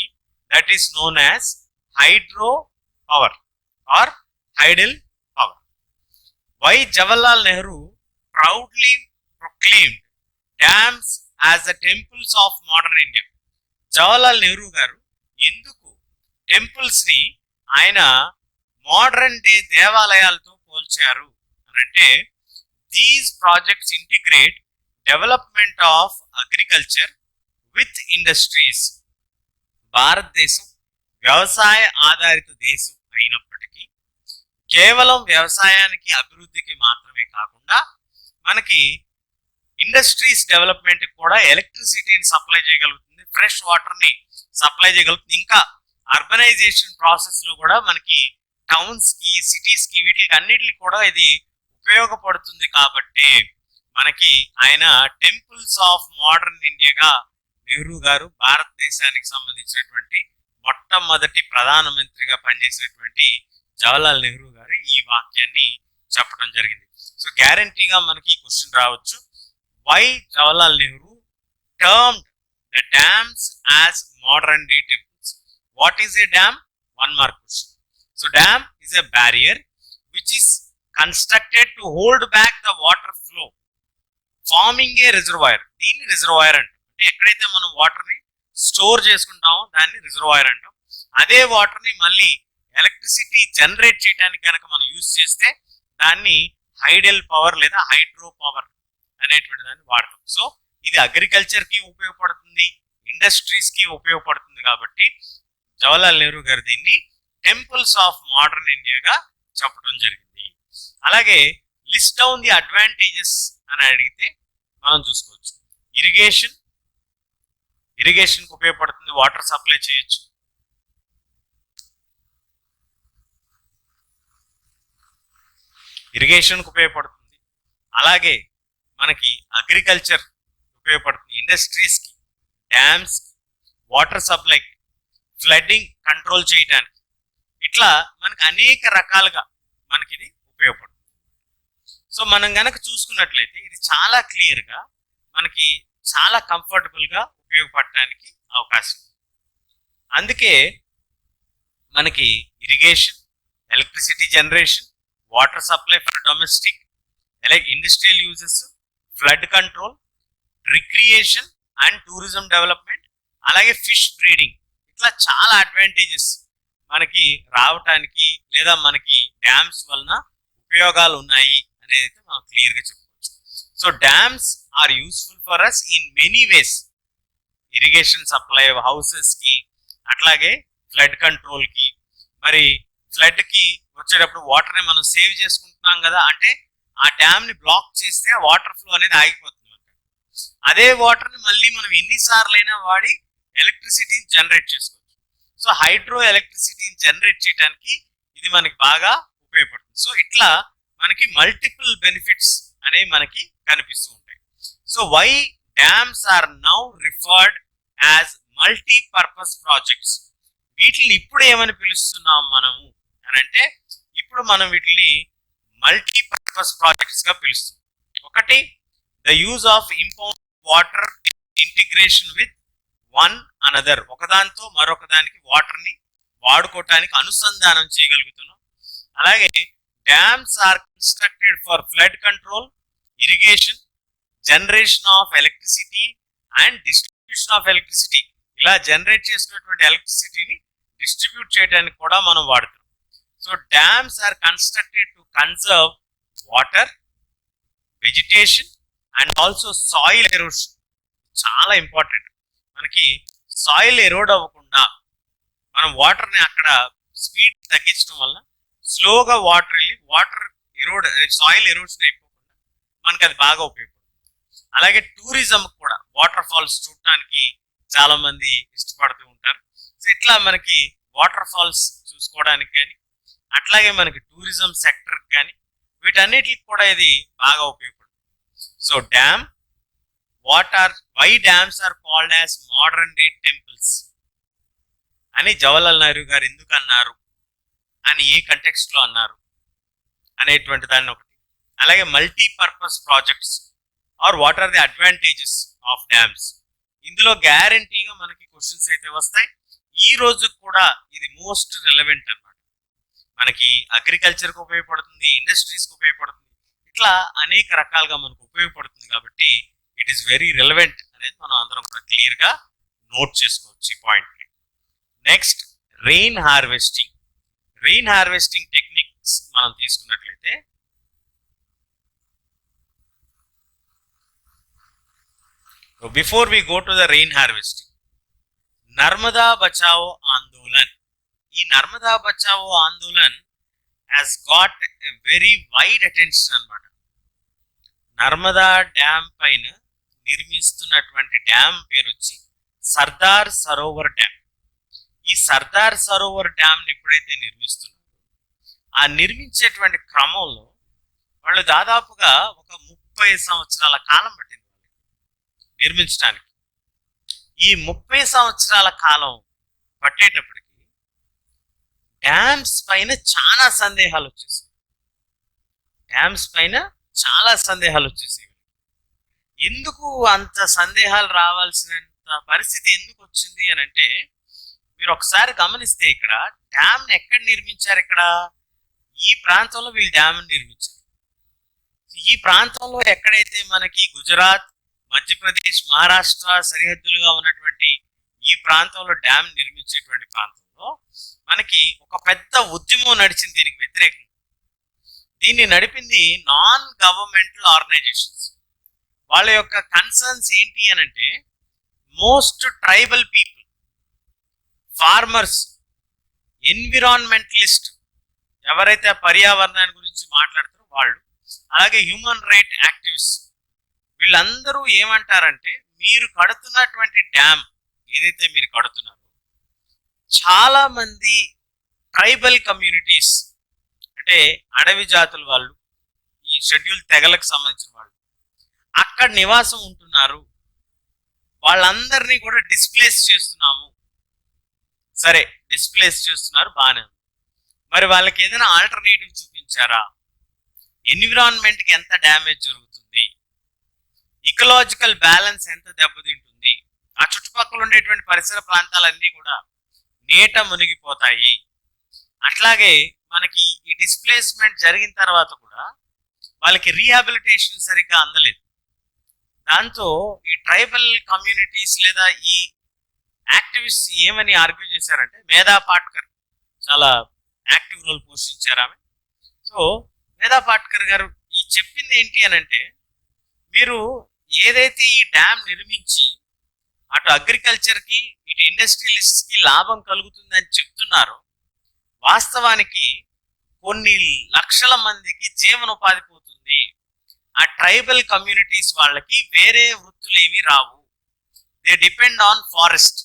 that is known as hydro power or hydel power. Why Jawaharlal Nehru proudly proclaimed dams as the temples of modern India. Jawaharlal Nehru garu ఎందుకు టెంపుల్స్ ని ఆయన మోడర్న్ డే దేవాలయాలతో పోల్చారు అని అంటే these projects integrate development of agriculture with industries. భారతదేశం వ్యవసాయ ఆధారిత దేశం అయినప్పటికీ కేవలం వ్యవసాయానికి అభివృద్ధికి మాత్రమే కాకుండా మనకి ఇండస్ట్రీస్ డెవలప్మెంట్ కూడా ఎలక్ట్రిసిటీని సప్లై చేయగలుగుతుంది, ఫ్రెష్ వాటర్ ని సప్లై చేయగలుగుతుంది. ఇంకా అర్బనైజేషన్ ప్రాసెస్ లో కూడా మనకి టౌన్స్ కి సిటీస్ కి వీటికి అన్నిటికి కూడా ఇది ఉపయోగపడుతుంది. కాబట్టి మనకి ఆయన టెంపుల్స్ ఆఫ్ మోడర్న్ ఇండియాగా నెహ్రూ గారు భారతదేశానికి సంబంధించినటువంటి మొట్టమొదటి ప్రధానమంత్రిగా పనిచేసినటువంటి జవహర్లాల్ నెహ్రూ గారు ఈ వాక్యాన్ని చెప్పడం జరిగింది. సో గ్యారంటీగా మనకి క్వశ్చన్ రావచ్చు, why Jawaharlal Nehru termed the dams as modern day temples. What is a dam? One mark question. So dam is a barrier which is constructed to hold back the water flow forming a reservoir. దీన్ని రిజర్వాయర్ అంటాం. అంటే ఎక్కడైతే మనం వాటర్ ని స్టోర్ చేసుకుంటామో దాన్ని రిజర్వాయర్ అంటాం. అదే వాటర్ ని మళ్ళీ ఎలక్ట్రిసిటీ జనరేట్ చేయడానికి కనుక మనం యూజ్ చేస్తే దాన్ని హైడల్ పవర్ లేదా హైడ్రో పవర్ అనేటువంటి దాన్ని వాడతాం. సో ఇది అగ్రికల్చర్ కి ఉపయోగపడుతుంది, ఇండస్ట్రీస్ కి ఉపయోగపడుతుంది. కాబట్టి జవహర్లాల్ నెహ్రూ గారు దీన్ని టెంపుల్స్ ఆఫ్ మోడర్న్ ఇండియాగా చెప్పడం జరిగింది. అలాగే లిస్ట్ డౌన్ ది అడ్వాంటేజెస్ అని అడిగితే మనం చూసుకోవచ్చు. ఇరిగేషన్ కి ఉపయోగపడుతుంది, వాటర్ సప్లై చేయొచ్చు. ఇరిగేషన్ కు ఉపయోగపడుతుంది. అలాగే మనకి అగ్రికల్చర్ ఉపయోగపడుతుంది, ఇండస్ట్రీస్ కి, డ్యామ్స్ కి, వాటర్ సప్లై, ఫ్లడ్డింగ్ కంట్రోల్ చేయడానికి, ఇట్లా మనకి అనేక రకాలుగా మనకి ఇది ఉపయోగపడుతుంది. సో మనం గనక చూసుకున్నట్లయితే ఇది చాలా క్లియర్ గా మనకి చాలా కంఫర్టబుల్ గా ఉపయోగపడటానికి అవకాశం ఉంది. అందుకే మనకి irrigation, electricity generation, water supply for domestic, అలాగే industrial uses, flood control, recreation and tourism development, అలాగే ఫిష్ బ్రీడింగ్, ఇట్లా చాలా అడ్వాంటేజెస్ మనకి రావటానికి లేదా మనకి డ్యామ్స్ వలన ఉపయోగాలు ఉన్నాయి అనేది మనం క్లియర్ గా చెప్పుకోవచ్చు. So dams are useful for us in many ways. Irrigation supply houses కి, అట్లాగే ఫ్లడ్ కంట్రోల్ కి, మరి ఫ్లడ్ కి వచ్చేటప్పుడు వాటర్ ని మనం సేవ్ చేసుకుంటున్నాం కదా, అంటే ఆ డ్యామ్ ని బ్లాక్ చేస్తే ఆ వాటర్ ఫ్లో అనేది ఆగిపోతుంది. అదే వాటర్ ని మళ్ళీ మనం ఎన్నిసార్లు అయినా వాడి ఎలక్ట్రిసిటీని జనరేట్ చేసుకోవచ్చు. సో హైడ్రో ఎలక్ట్రిసిటీని జనరేట్ చేయడానికి ఇది మనకి బాగా ఉపయోగపడుతుంది. సో ఇట్లా మనకి మల్టిపుల్ బెనిఫిట్స్ అనేవి మనకి కనిపిస్తూ ఉంటాయి. So why dams are now referred as multipurpose projects. వీటిని ఇప్పుడు ఏమని పిలుస్తున్నాం మనము అని అంటే, ఇప్పుడు మనం వీటిని మల్టీపర్పస్ ప్రాజెక్ట్స్ గా పిలుస్తున్నాం. ఒకటి, the use of impound water integration with one another. ఒకదానితో మరొక దానికి వాటర్ ని వాడుకోవటానికి అనుసంధానం చేయగలుగుతున్నాం. అలాగే dams are constructed for flood control, irrigation, generation of electricity and distribution of electricity. ఇలా జనరేట్ చేసినటువంటి ఎలక్ట్రిసిటీని డిస్ట్రిబ్యూట్ చేయడానికి కూడా మనం వాడుతున్నాం. So dams are constructed to conserve water, vegetation and also soil erosion. చాలా ఇంపార్టెంట్. మనకి సాయిల్ ఎరోడ్ అవ్వకుండా మనం వాటర్ ని అక్కడ స్పీడ్ తగ్గించడం వల్ల స్లోగా వాటర్ వెళ్ళి వాటర్ ఎరోడ్ సాయిల్ ఎరోషన్ అయిపోకుండా మనకి అది బాగా ఉపయోగపడుతుంది. అలాగే టూరిజం కూడా వాటర్ ఫాల్స్ చూడటానికి చాలా మంది ఇష్టపడుతూ ఉంటారు. సో ఇట్లా మనకి వాటర్ ఫాల్స్ చూసుకోవడానికి కానీ, అట్లాగే మనకి టూరిజం సెక్టర్ కానీ, వీటన్నిటికి కూడా ఇది బాగా ఉపయోగపడుతుంది. So dam, why dams are called as modern day temples అని జవహర్లాల్ నెహ్రూ గారు ఎందుకు అన్నారు, అని ఏ కంటెక్స్ట్ లో అన్నారు అనేటువంటి దాన్ని ఒకటి. అలాగే multipurpose projects are what are the advantages of dams. ఇందులో గ్యారంటీగా మనకి క్వశ్చన్స్ అయితే వస్తాయి. ఈ రోజు కూడా ఇది మోస్ట్ రిలవెంట్ అన్నమాట. మనకి అగ్రికల్చర్ కు ఉపయోగపడుతుంది, ఇండస్ట్రీస్ కు ఉపయోగపడుతుంది, ఇట్లా అనేక రకాలుగా మనకు ఉపయోగపడుతుంది. కాబట్టి ఇట్ ఈస్ వెరీ రిలవెంట్ అనేది మనం అందరం కూడా క్లియర్ గా నోట్ చేసుకోవచ్చు ఈ point. Next, rain harvesting. Rain harvesting techniques మనం తీసుకున్నట్లయితే before we go to the rain harvesting, Narmada Bachao Andolan. ఈ Narmada Bachao Andolan has got a very wide attention అన్నమాట. నర్మదా డ్యామ్ పైన నిర్మిస్తున్నటువంటి డ్యామ్ పేరు వచ్చి సర్దార్ సరోవర్ డ్యామ్. ఈ సర్దార్ సరోవర్ డ్యామ్ ఎప్పుడైతే నిర్మిస్తున్నారో ఆ నిర్మించేటువంటి క్రమంలో వాళ్ళు దాదాపుగా ఒక 30 సంవత్సరాల కాలం పట్టింది నిర్మించడానికి. ఈ 30 సంవత్సరాల కాలం పట్టేటప్పటికి డ్యామ్స్ పైన చాలా సందేహాలు వచ్చేసాయి. డ్యామ్స్ పైన చాలా సందేహాలు వచ్చేసాయి. ఎందుకు అంత సందేహాలు రావాల్సినంత పరిస్థితి ఎందుకు వచ్చింది అని అంటే, మీరు ఒకసారి గమనిస్తే ఇక్కడ డ్యామ్ ఎక్కడ నిర్మించారు? ఇక్కడ ఈ ప్రాంతంలో వీళ్ళు డ్యామ్ నిర్మించారు. ఈ ప్రాంతంలో ఎక్కడైతే మనకి గుజరాత్, మధ్యప్రదేశ్, మహారాష్ట్ర సరిహద్దులుగా ఉన్నటువంటి ఈ ప్రాంతంలో డ్యామ్ నిర్మించేటువంటి ప్రాంతంలో మనకి ఒక పెద్ద ఉద్యమం నడిచింది దీనికి వ్యతిరేకంగా. దీన్ని నడిపింది నాన్ గవర్నమెంటల్ ఆర్గనైజేషన్స్. వాళ్ళ యొక్క కన్సర్న్స్ ఏంటి అని అంటే, most tribal people, farmers, environmentalist, ఎవరైతే పర్యావరణాన్ని గురించి మాట్లాడతారో వాళ్ళు, అలాగే హ్యూమన్ రైట్ యాక్టివిస్ట్, వీళ్ళందరూ ఏమంటారంటే, మీరు కడుతున్నటువంటి డ్యామ్ ఏదైతే మీరు కడుతున్నారో చాలా మంది ట్రైబల్ కమ్యూనిటీస్ అంటే అడవి జాతుల వాళ్ళు, ఈ షెడ్యూల్ తెగలకు సంబంధించిన వాళ్ళు అక్కడ నివాసం ఉంటున్నారు. వాళ్ళందరినీ కూడా డిస్ప్లేస్ చేస్తున్నాము. సరే, డిస్ప్లేస్ చేస్తున్నారు, బాగానే ఉంది. మరి వాళ్ళకి ఏదైనా ఆల్టర్నేటివ్ చూపించారా? ఎన్విరాన్మెంట్కి ఎంత డ్యామేజ్ జరుగుతుంది, ఇకలాజికల్ బ్యాలెన్స్ ఎంత దెబ్బతింటుంది, ఆ చుట్టుపక్కల ఉండేటువంటి పరిసర ప్రాంతాలన్నీ కూడా నీట మునిగిపోతాయి. అట్లాగే మనకి ఈ డిస్ప్లేస్మెంట్ జరిగిన తర్వాత కూడా వాళ్ళకి రీహాబిలిటేషన్ సరిగ్గా అందలేదు. దాంతో ఈ ట్రైబల్ కమ్యూనిటీస్ లేదా ఈ యాక్టివిస్ట్ ఏమని ఆర్గ్యూ చేశారంటే, మేధా పాట్కర్ చాలా యాక్టివ్ రోల్ పోషించారు ఆమె. సో మేధా పాట్కర్ గారు ఈ చెప్పింది ఏంటి అని అంటే, మీరు ఏదైతే ఈ డ్యామ్ నిర్మించి అటు అగ్రికల్చర్కి ఇటు ఇండస్ట్రియలిస్ట్కి లాభం కలుగుతుందని చెప్తున్నారో, వాస్తవానికి కొన్ని లక్షల మందికి జీవనోపాధి పోతుంది. ఆ ట్రైబల్ కమ్యూనిటీస్ వాళ్ళకి వేరే వృత్తులు ఏమీ రావు. They depend on forest.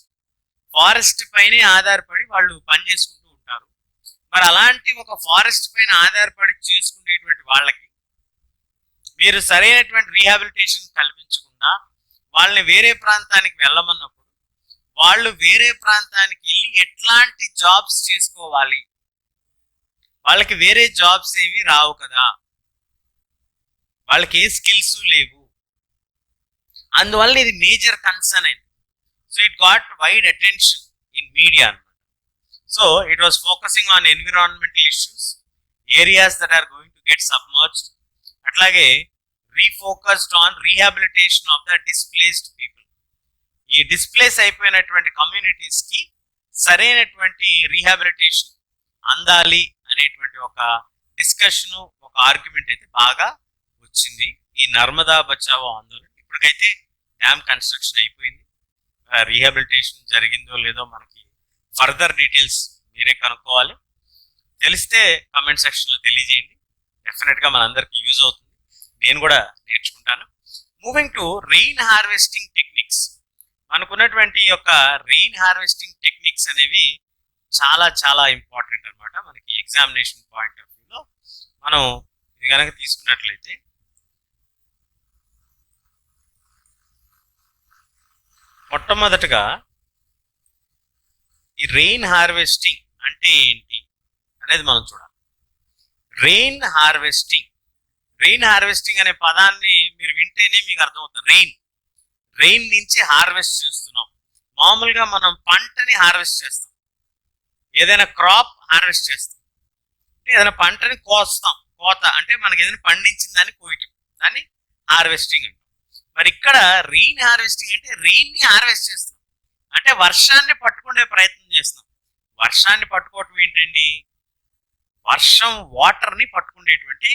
Forest పైనే ఆధారపడి వాళ్ళు పని చేసుకుంటూ ఉంటారు. మరి అలాంటి ఒక ఫారెస్ట్ పైన ఆధారపడి చేసుకునేటువంటి వాళ్ళకి మీరు సరైనటువంటి రీహాబిలిటేషన్ కల్పించకుండా వాళ్ళని వేరే ప్రాంతానికి వెళ్ళమన్నప్పుడు వాళ్ళు వేరే ప్రాంతానికి వెళ్ళి ఎట్లాంటి జాబ్స్ చేసుకోవాలి? వాళ్ళకి వేరే జాబ్స్ ఏమీ రావు కదా, వాళ్ళకి ఏ స్కిల్స్ లేవు. అందువల్ల ఇది మేజర్ కన్సర్న్ అయింది. So it got wide attention in media అన్నమాట. So it was focusing on environmental issues, areas that are going to get submerged. అట్లాగే refocused on rehabilitation of the displaced people. ఈ డిస్ప్లేస్ అయిపోయినటువంటి కమ్యూనిటీస్ కి సరైనటువంటి రీహాబిలిటేషన్ అందాలి అనేటువంటి ఒక డిస్కషన్, ఒక ఆర్గ్యుమెంట్ అయితే బాగా వచ్చింది ఈ నర్మదా బచావో ఆందోళన. ఇప్పటికైతే డ్యామ్ కన్స్ట్రక్షన్ అయిపోయింది. రీహాబిలిటేషన్ జరిగిందో లేదో మనకి ఫర్దర్ డీటెయిల్స్ మీరే కనుక్కోవాలి. తెలిస్తే కమెంట్ సెక్షన్లో తెలియజేయండి. డెఫినెట్గా మనందరికి యూజ్ అవుతుంది, నేను కూడా నేర్చుకుంటాను. Moving to rain harvesting techniques. మనకున్నటువంటి యొక్క రెయిన్ హార్వెస్టింగ్ టెక్నిక్స్ అనేవి చాలా చాలా ఇంపార్టెంట్ అనమాట. మనకి ఎగ్జామినేషన్ పాయింట్ ఆఫ్ వ్యూలో మనం ఇది కనుక తీసుకున్నట్లయితే, మొట్టమొదటగా ఈ రెయిన్ హార్వెస్టింగ్ అంటే ఏంటి అనేది మనం చూడాలి. రెయిన్ హార్వెస్టింగ్ అనే పదాన్ని మీరు వింటేనే మీకు అర్థమవుతుంది. రెయిన్ నుంచి హార్వెస్ట్ చేస్తున్నాం. మామూలుగా మనం పంటని హార్వెస్ట్ చేస్తాం, ఏదైనా క్రాప్ హార్వెస్ట్ చేస్తాం, ఏదైనా పంటని కోస్తాం. కోత అంటే మనకి ఏదైనా పండించిన దాన్ని కోయటం, దాన్ని హార్వెస్టింగ్ అంటాం. మరి ఇక్కడ రెయిన్ హార్వెస్టింగ్ అంటే రెయిన్ ని హార్వెస్ట్ చేస్తాం, అంటే వర్షాన్ని పట్టుకునే ప్రయత్నం చేస్తాం. వర్షాన్ని పట్టుకోవటం ఏంటండి? వర్షం వాటర్ని పట్టుకునేటువంటి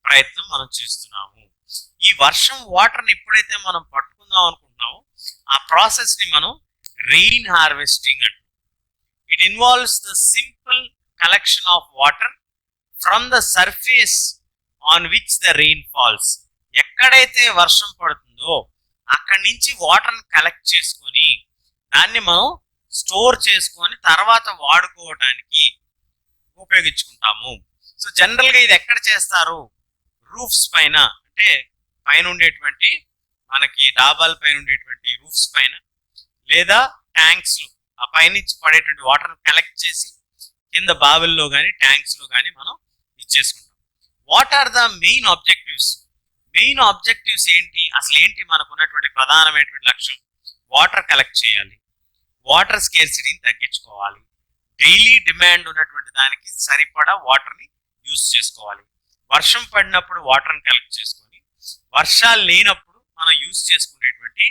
ప్రయత్నం మనం చేస్తున్నాము. ఈ వర్షం వాటర్ని ఎప్పుడైతే మనం పట్టుకుందాం అనుకుంటున్నామో ఆ ప్రాసెస్ ని మనం రెయిన్ హార్వెస్టింగ్ అంటాం. It involves the simple collection of water from the surface on which the rain falls. ఎక్కడైతే వర్షం పడుతుందో అక్కడి నుంచి వాటర్ని కలెక్ట్ చేసుకొని దాన్ని మనం స్టోర్ చేసుకొని తర్వాత వాడుకోవడానికి ఉపయోగించుకుంటాము. సో జనరల్ గా ఇది ఎక్కడ చేస్తారు? రూఫ్స్ పైన, అంటే పైన ఉండేటువంటి మనకి డాబాల పైన ఉండేటువంటి రూఫ్స్ పైన, లేదా ట్యాంక్స్ లో ఆ పైనుంచి పడేటువంటి వాటర్ కలెక్ట్ చేసి కింద బావిల్లో కానీ ట్యాంక్స్ లో కానీ మనం ఇచ్చేసుకుంటాం. What are the main objectives? Main objectives ఏంటి? అసలు ఏంటి మనకు ఉన్నటువంటి ప్రధానమైనటువంటి లక్ష్యం? వాటర్ కలెక్ట్ చేయాలి, వాటర్ స్కేర్సిటీని తగ్గించుకోవాలి, డైలీ డిమాండ్ ఉన్నటువంటి దానికి సరిపడా వాటర్ని యూజ్ చేసుకోవాలి. వర్షం పడినప్పుడు వాటర్ని కలెక్ట్ చేసుకొని వర్షాలు లేనప్పుడు మనం యూజ్ చేసుకునేటువంటి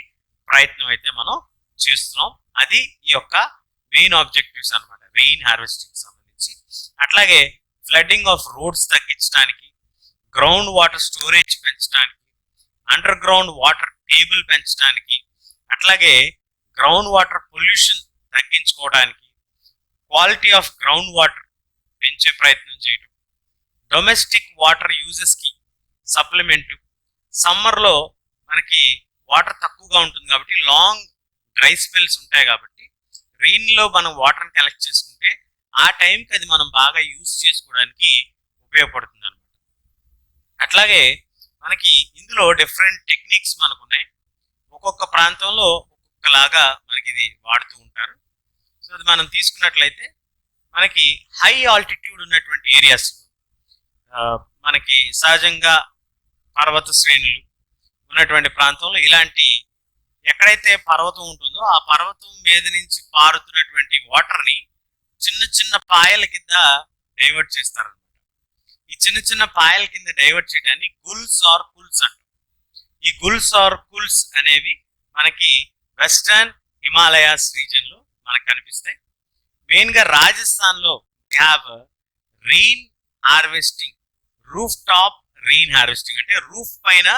ప్రయత్నం అయితే మనం చేస్తున్నాం. అది ఈ యొక్క మెయిన్ ఆబ్జెక్టివ్స్ అన్నమాట రెయిన్ హార్వెస్టింగ్ సంబంధించి. అట్లాగే ఫ్లడ్డింగ్ ఆఫ్ రోడ్స్ తగ్గించడానికి, గ్రౌండ్ వాటర్ స్టోరేజ్ పెంచడానికి, అండర్ గ్రౌండ్ వాటర్ టేబుల్ పెంచడానికి, అట్లాగే గ్రౌండ్ వాటర్ పొల్యూషన్ తగ్గించుకోవడానికి, క్వాలిటీ ఆఫ్ గ్రౌండ్ వాటర్ పెంచే ప్రయత్నం చేయడం, డొమెస్టిక్ వాటర్ యూజెస్ కి సప్లిమెంట్. సమ్మర్ లో మనకి వాటర్ తక్కువగా ఉంటుంది కాబట్టి లాంగ్ డ్రై స్పెల్స్ ఉంటాయి కాబట్టి రెయిన్ లో మనం వాటర్ కలెక్ట్ చేసుకుంటే ఆ టైంకి అది మనం బాగా యూజ్ చేసుకోవడానికి ఉపయోగపడుతుంది అనమాట. అట్లాగే మనకి ఇందులో డిఫరెంట్ టెక్నిక్స్ మనకు ఉన్నాయి. ఒక్కొక్క ప్రాంతంలో ఒక్కొక్కలాగా మనకి ఇది వాడుతూ ఉంటారు. సో అది మనం తీసుకున్నట్లయితే మనకి హై ఆల్టిట్యూడ్ ఉన్నటువంటి ఏరియాస్ మనకి సహజంగా పర్వత శ్రేణులు ఉన్నటువంటి ప్రాంతంలో ఇలాంటి ఎక్కడైతే పర్వతం ఉంటుందో ఆ పర్వతం మీద నుంచి పారుతున్నటువంటి వాటర్ని చిన్న చిన్న పాయల కింద డైవర్ట్ చేస్తారనమాట. ఈ చిన్న చిన్న పాయల కింద డైవర్ట్ చేయడాన్ని గుల్స్ ఆర్ కుల్స్ అంటారు. ఈ గుల్స్ ఆర్ కుల్స్ అనేవి మనకి వెస్టర్న్ హిమాలయాస్ రీజియన్ లో మనకు కనిపిస్తాయి. మెయిన్ గా రాజస్థాన్ లో have rain harvesting, roof top rain harvesting, అంటే రూఫ్ పైన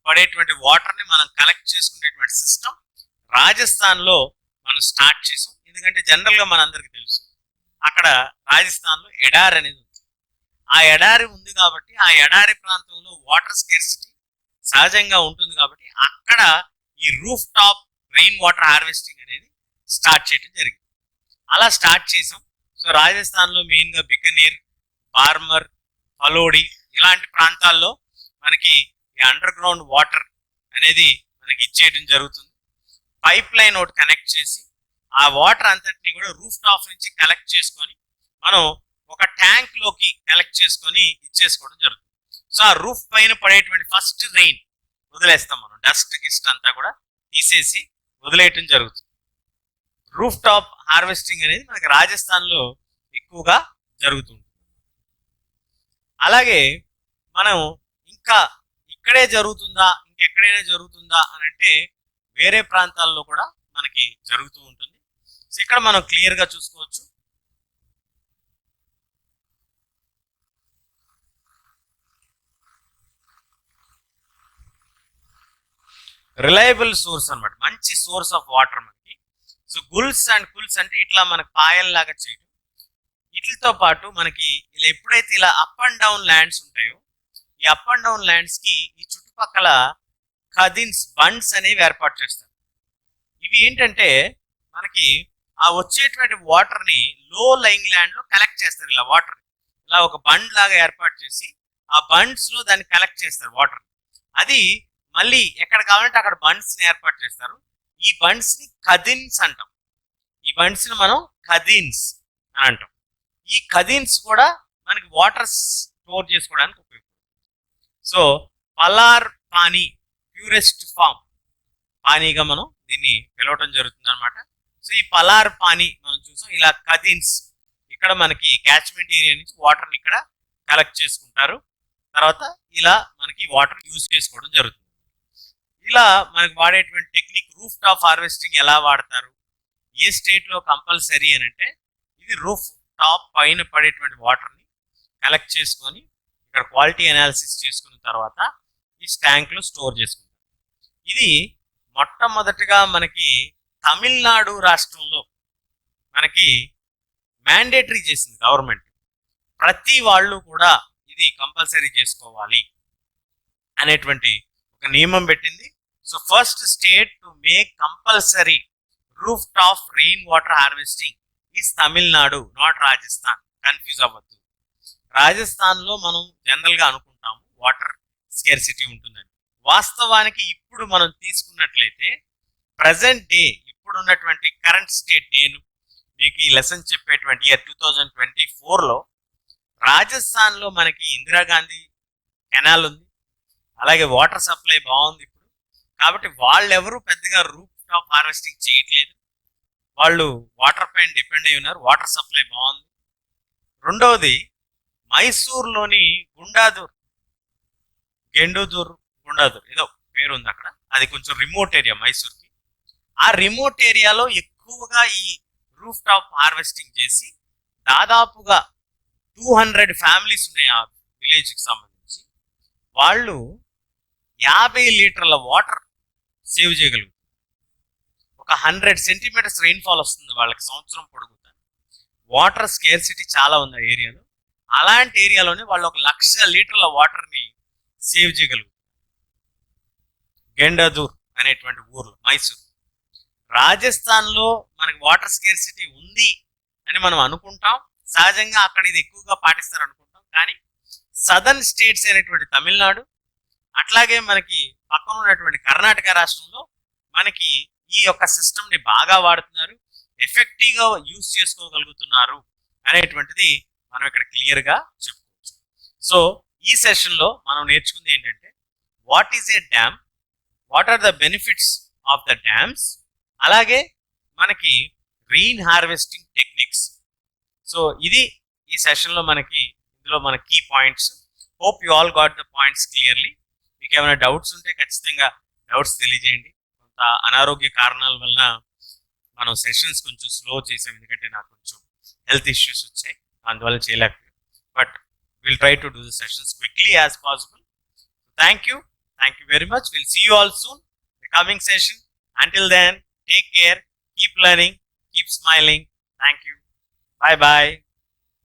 పడేటువంటి వాటర్ ని మనం కలెక్ట్ చేసుకునేటువంటి సిస్టమ్ రాజస్థాన్ లో మనం స్టార్ట్ చేసాం. ఎందుకంటే జనరల్ గా మనందరికి తెలుసు అక్కడ రాజస్థాన్ లో ఎడారి అనేది ఉంది. ఆ ఎడారి ఉంది కాబట్టి ఆ ఎడారి ప్రాంతంలో వాటర్ స్కేర్సిటీ సహజంగా ఉంటుంది కాబట్టి అక్కడ ఈ roof top rain water harvesting అనేది స్టార్ట్ చేయడం జరిగింది. అలా స్టార్ట్ చేసాం. సో రాజస్థాన్ లో మెయిన్ గా బికనీర్, బార్మర్, ఫలోడి ఇలాంటి ప్రాంతాల్లో మనకి ఈ అండర్ గ్రౌండ్ వాటర్ అనేది మనకి ఇచ్చేయడం జరుగుతుంది. పైప్ లైన్ ఒకటి కనెక్ట్ చేసి ఆ వాటర్ అంతటిని కూడా రూఫ్ టాప్ నుంచి కలెక్ట్ చేసుకొని మనం ఒక ట్యాంక్ లోకి కలెక్ట్ చేసుకొని ఇచ్చేసుకోవడం జరుగుతుంది. సో ఆ రూఫ్ పైన పడేటువంటి ఫస్ట్ రెయిన్ వదిలేస్తాం మనం, డస్ట్ గిస్ట్ అంతా కూడా తీసేసి వదిలేయటం జరుగుతుంది. రూఫ్ టాప్ హార్వెస్టింగ్ అనేది మనకి రాజస్థాన్ లో ఎక్కువగా జరుగుతుంది. అలాగే మనం ఇంకా ఇక్కడే జరుగుతుందా ఇంకెక్కడైనా జరుగుతుందా అని అంటే వేరే ప్రాంతాల్లో కూడా మనకి జరుగుతూ ఉంటుంది. సో ఇక్కడ మనం క్లియర్ గా చూసుకోవచ్చు. రిలయబుల్ సోర్స్ అన్నమాట, మంచి సోర్స్ ఆఫ్ వాటర్ మనకి. సో గుల్స్ అండ్ కుల్స్ అంటే ఇట్లా మనకి పాయల్లాగా చేయడం. వీటితో పాటు మనకి ఇలా ఎప్పుడైతే ఇలా అప్ అండ్ డౌన్ ల్యాండ్స్ ఉంటాయో ఈ అప్ అండ్ డౌన్ ల్యాండ్స్ కి ఈ చుట్టుపక్కల ఖదిన్స్, బండ్స్ అనేవి ఏర్పాటు చేస్తారు. ఇవి ఏంటంటే మనకి ఆ వచ్చేటువంటి వాటర్ ని లో లయింగ్ ల్యాండ్ లో కలెక్ట్ చేస్తారు. ఇలా వాటర్ ఇలా ఒక బండ్ లాగా ఏర్పాటు చేసి ఆ బండ్స్ లో దాన్ని కలెక్ట్ చేస్తారు వాటర్. అది మళ్ళీ ఎక్కడ కావాలంటే అక్కడ బండ్స్ ని ఏర్పాటు చేస్తారు. ఈ బండ్స్ ని ఖదిన్స్ అంటాం. ఈ బండ్స్ ని మనం ఖదిన్స్ అని అంటాం. ఈ ఖదిన్స్ కూడా మనకి వాటర్ స్టోర్ చేసుకోవడానికి ఉపయోగపడుతుంది. So Palar pani, purest form పానీగా మనం దీన్ని పిలవటం జరుగుతుంది అనమాట. సో ఈ పలార్ పానీ మనం చూసాం. ఇలా ఖదిన్స్ ఇక్కడ మనకి క్యాచ్మెంట్ ఏరియా నుంచి వాటర్ ని ఇక్కడ కలెక్ట్ చేసుకుంటారు. తర్వాత ఇలా మనకి వాటర్ యూజ్ చేసుకోవడం జరుగుతుంది. ఇలా మనకి వాడేటువంటి టెక్నిక్ రూఫ్ టాప్ హార్వెస్టింగ్ ఎలా వాడతారు, ఏ స్టేట్ లో కంపల్సరీ అని అంటే ఇది రూఫ్ టాప్ పైన పడేటువంటి వాటర్ని కలెక్ట్ చేసుకొని ఇక్కడ క్వాలిటీ అనాలిసిస్ చేసుకున్న తర్వాత ఈ ట్యాంక్లో స్టోర్ చేసుకుంటాం. ఇది మొట్టమొదటిగా మనకి తమిళనాడు రాష్ట్రంలో మనకి మ్యాండేటరీ చేసింది గవర్నమెంట్. ప్రతి వాళ్ళు కూడా ఇది కంపల్సరీ చేసుకోవాలి అనేటువంటి ఒక నియమం పెట్టింది. So first state to make compulsory roof top rain water harvesting is Tamil Nadu, not Rajasthan. Confuse అవ్వద్దు. రాజస్థాన్ లో మనం జనరల్ గా అనుకుంటాము వాటర్ స్కేర్సిటీ ఉంటుందని. వాస్తవానికి ఇప్పుడు మనం తీసుకున్నట్లయితే ప్రజెంట్ డే ఇప్పుడు ఉన్నటువంటి కరెంట్ స్టేట్, నేను మీకు ఈ లెసన్ చెప్పేటువంటి ఇయర్ 2024లో రాజస్థాన్ లో మనకి ఇందిరాగాంధీ కెనాల్ ఉంది, అలాగే వాటర్ సప్లై బాగుంది ఇప్పుడు. కాబట్టి వాళ్ళెవరూ పెద్దగా రూఫ్ టాప్ హార్వెస్టింగ్ చేయట్లేదు. వాళ్ళు వాటర్ పైన డిపెండ్ అయి ఉన్నారు. వాటర్ సప్లై బాగుంది. రెండవది మైసూర్లోని గుండాదూర్, గెండూదూర్, గుండాదూర్ ఏదో పేరు ఉంది అక్కడ. అది కొంచెం రిమోట్ ఏరియా మైసూర్కి. ఆ రిమోట్ ఏరియాలో ఎక్కువగా ఈ రూఫ్ టాప్ హార్వెస్టింగ్ చేసి దాదాపుగా 200 ఫ్యామిలీస్ ఉన్నాయి ఆ విలేజ్కి సంబంధించి. వాళ్ళు 50 లీటర్ల వాటర్ సేవ్ చేయగలుగుతారు. ఒక 100 సెంటీమీటర్స్ రెయిన్ఫాల్ వస్తుంది వాళ్ళకి సంవత్సరం పొడుగుతా. వాటర్ స్కేర్సిటీ చాలా ఉంది ఆ ఏరియాలో. అలాంటి ఏరియాలోనే వాళ్ళు 1,00,000 లీటర్ల వాటర్ని సేవ్ చేయగలుగుతారు. గెండదూర్ అనేటువంటి ఊర్లో, మైసూర్. రాజస్థాన్లో మనకి వాటర్ స్కేర్సిటీ ఉంది అని మనం అనుకుంటాం. సహజంగా అక్కడ ఇది ఎక్కువగా పాటిస్తారు అనుకుంటాం. కానీ సదర్న్ స్టేట్స్ అయినటువంటి తమిళనాడు, అట్లాగే మనకి పక్కన ఉన్నటువంటి కర్ణాటక రాష్ట్రంలో మనకి ఈ యొక్క సిస్టమ్ ని బాగా వాడుతున్నారు, ఎఫెక్టివ్ గా యూజ్ చేసుకోగలుగుతున్నారు అనేటువంటిది మనం ఇక్కడ క్లియర్ గా చెప్పుకోవచ్చు. సో ఈ సెషన్ లో మనం నేర్చుకుంది ఏంటంటే what is a dam, what are the benefits of the dams, అలాగే మనకి రెయిన్ హార్వెస్టింగ్ టెక్నిక్స్. సో ఇది ఈ సెషన్ లో మనకి ఇందులో మన key points. Hope you all got the points clearly. మీకు ఏమైనా డౌట్స్ ఉంటే ఖచ్చితంగా డౌట్స్ తెలియజేయండి. కొంత అనారోగ్య కారణాల వలన మనం సెషన్స్ కొంచెం స్లో చేసాం, ఎందుకంటే నాకు కొంచెం హెల్త్ ఇష్యూస్ వచ్చాయి, అందువల్ల చేయలేకపోయాం. But will try to do the sessions quickly as possible. Thank you very much. Will see you all soon the coming session. Until then, take care, keep learning, keep smiling. Thank you. Bye bye.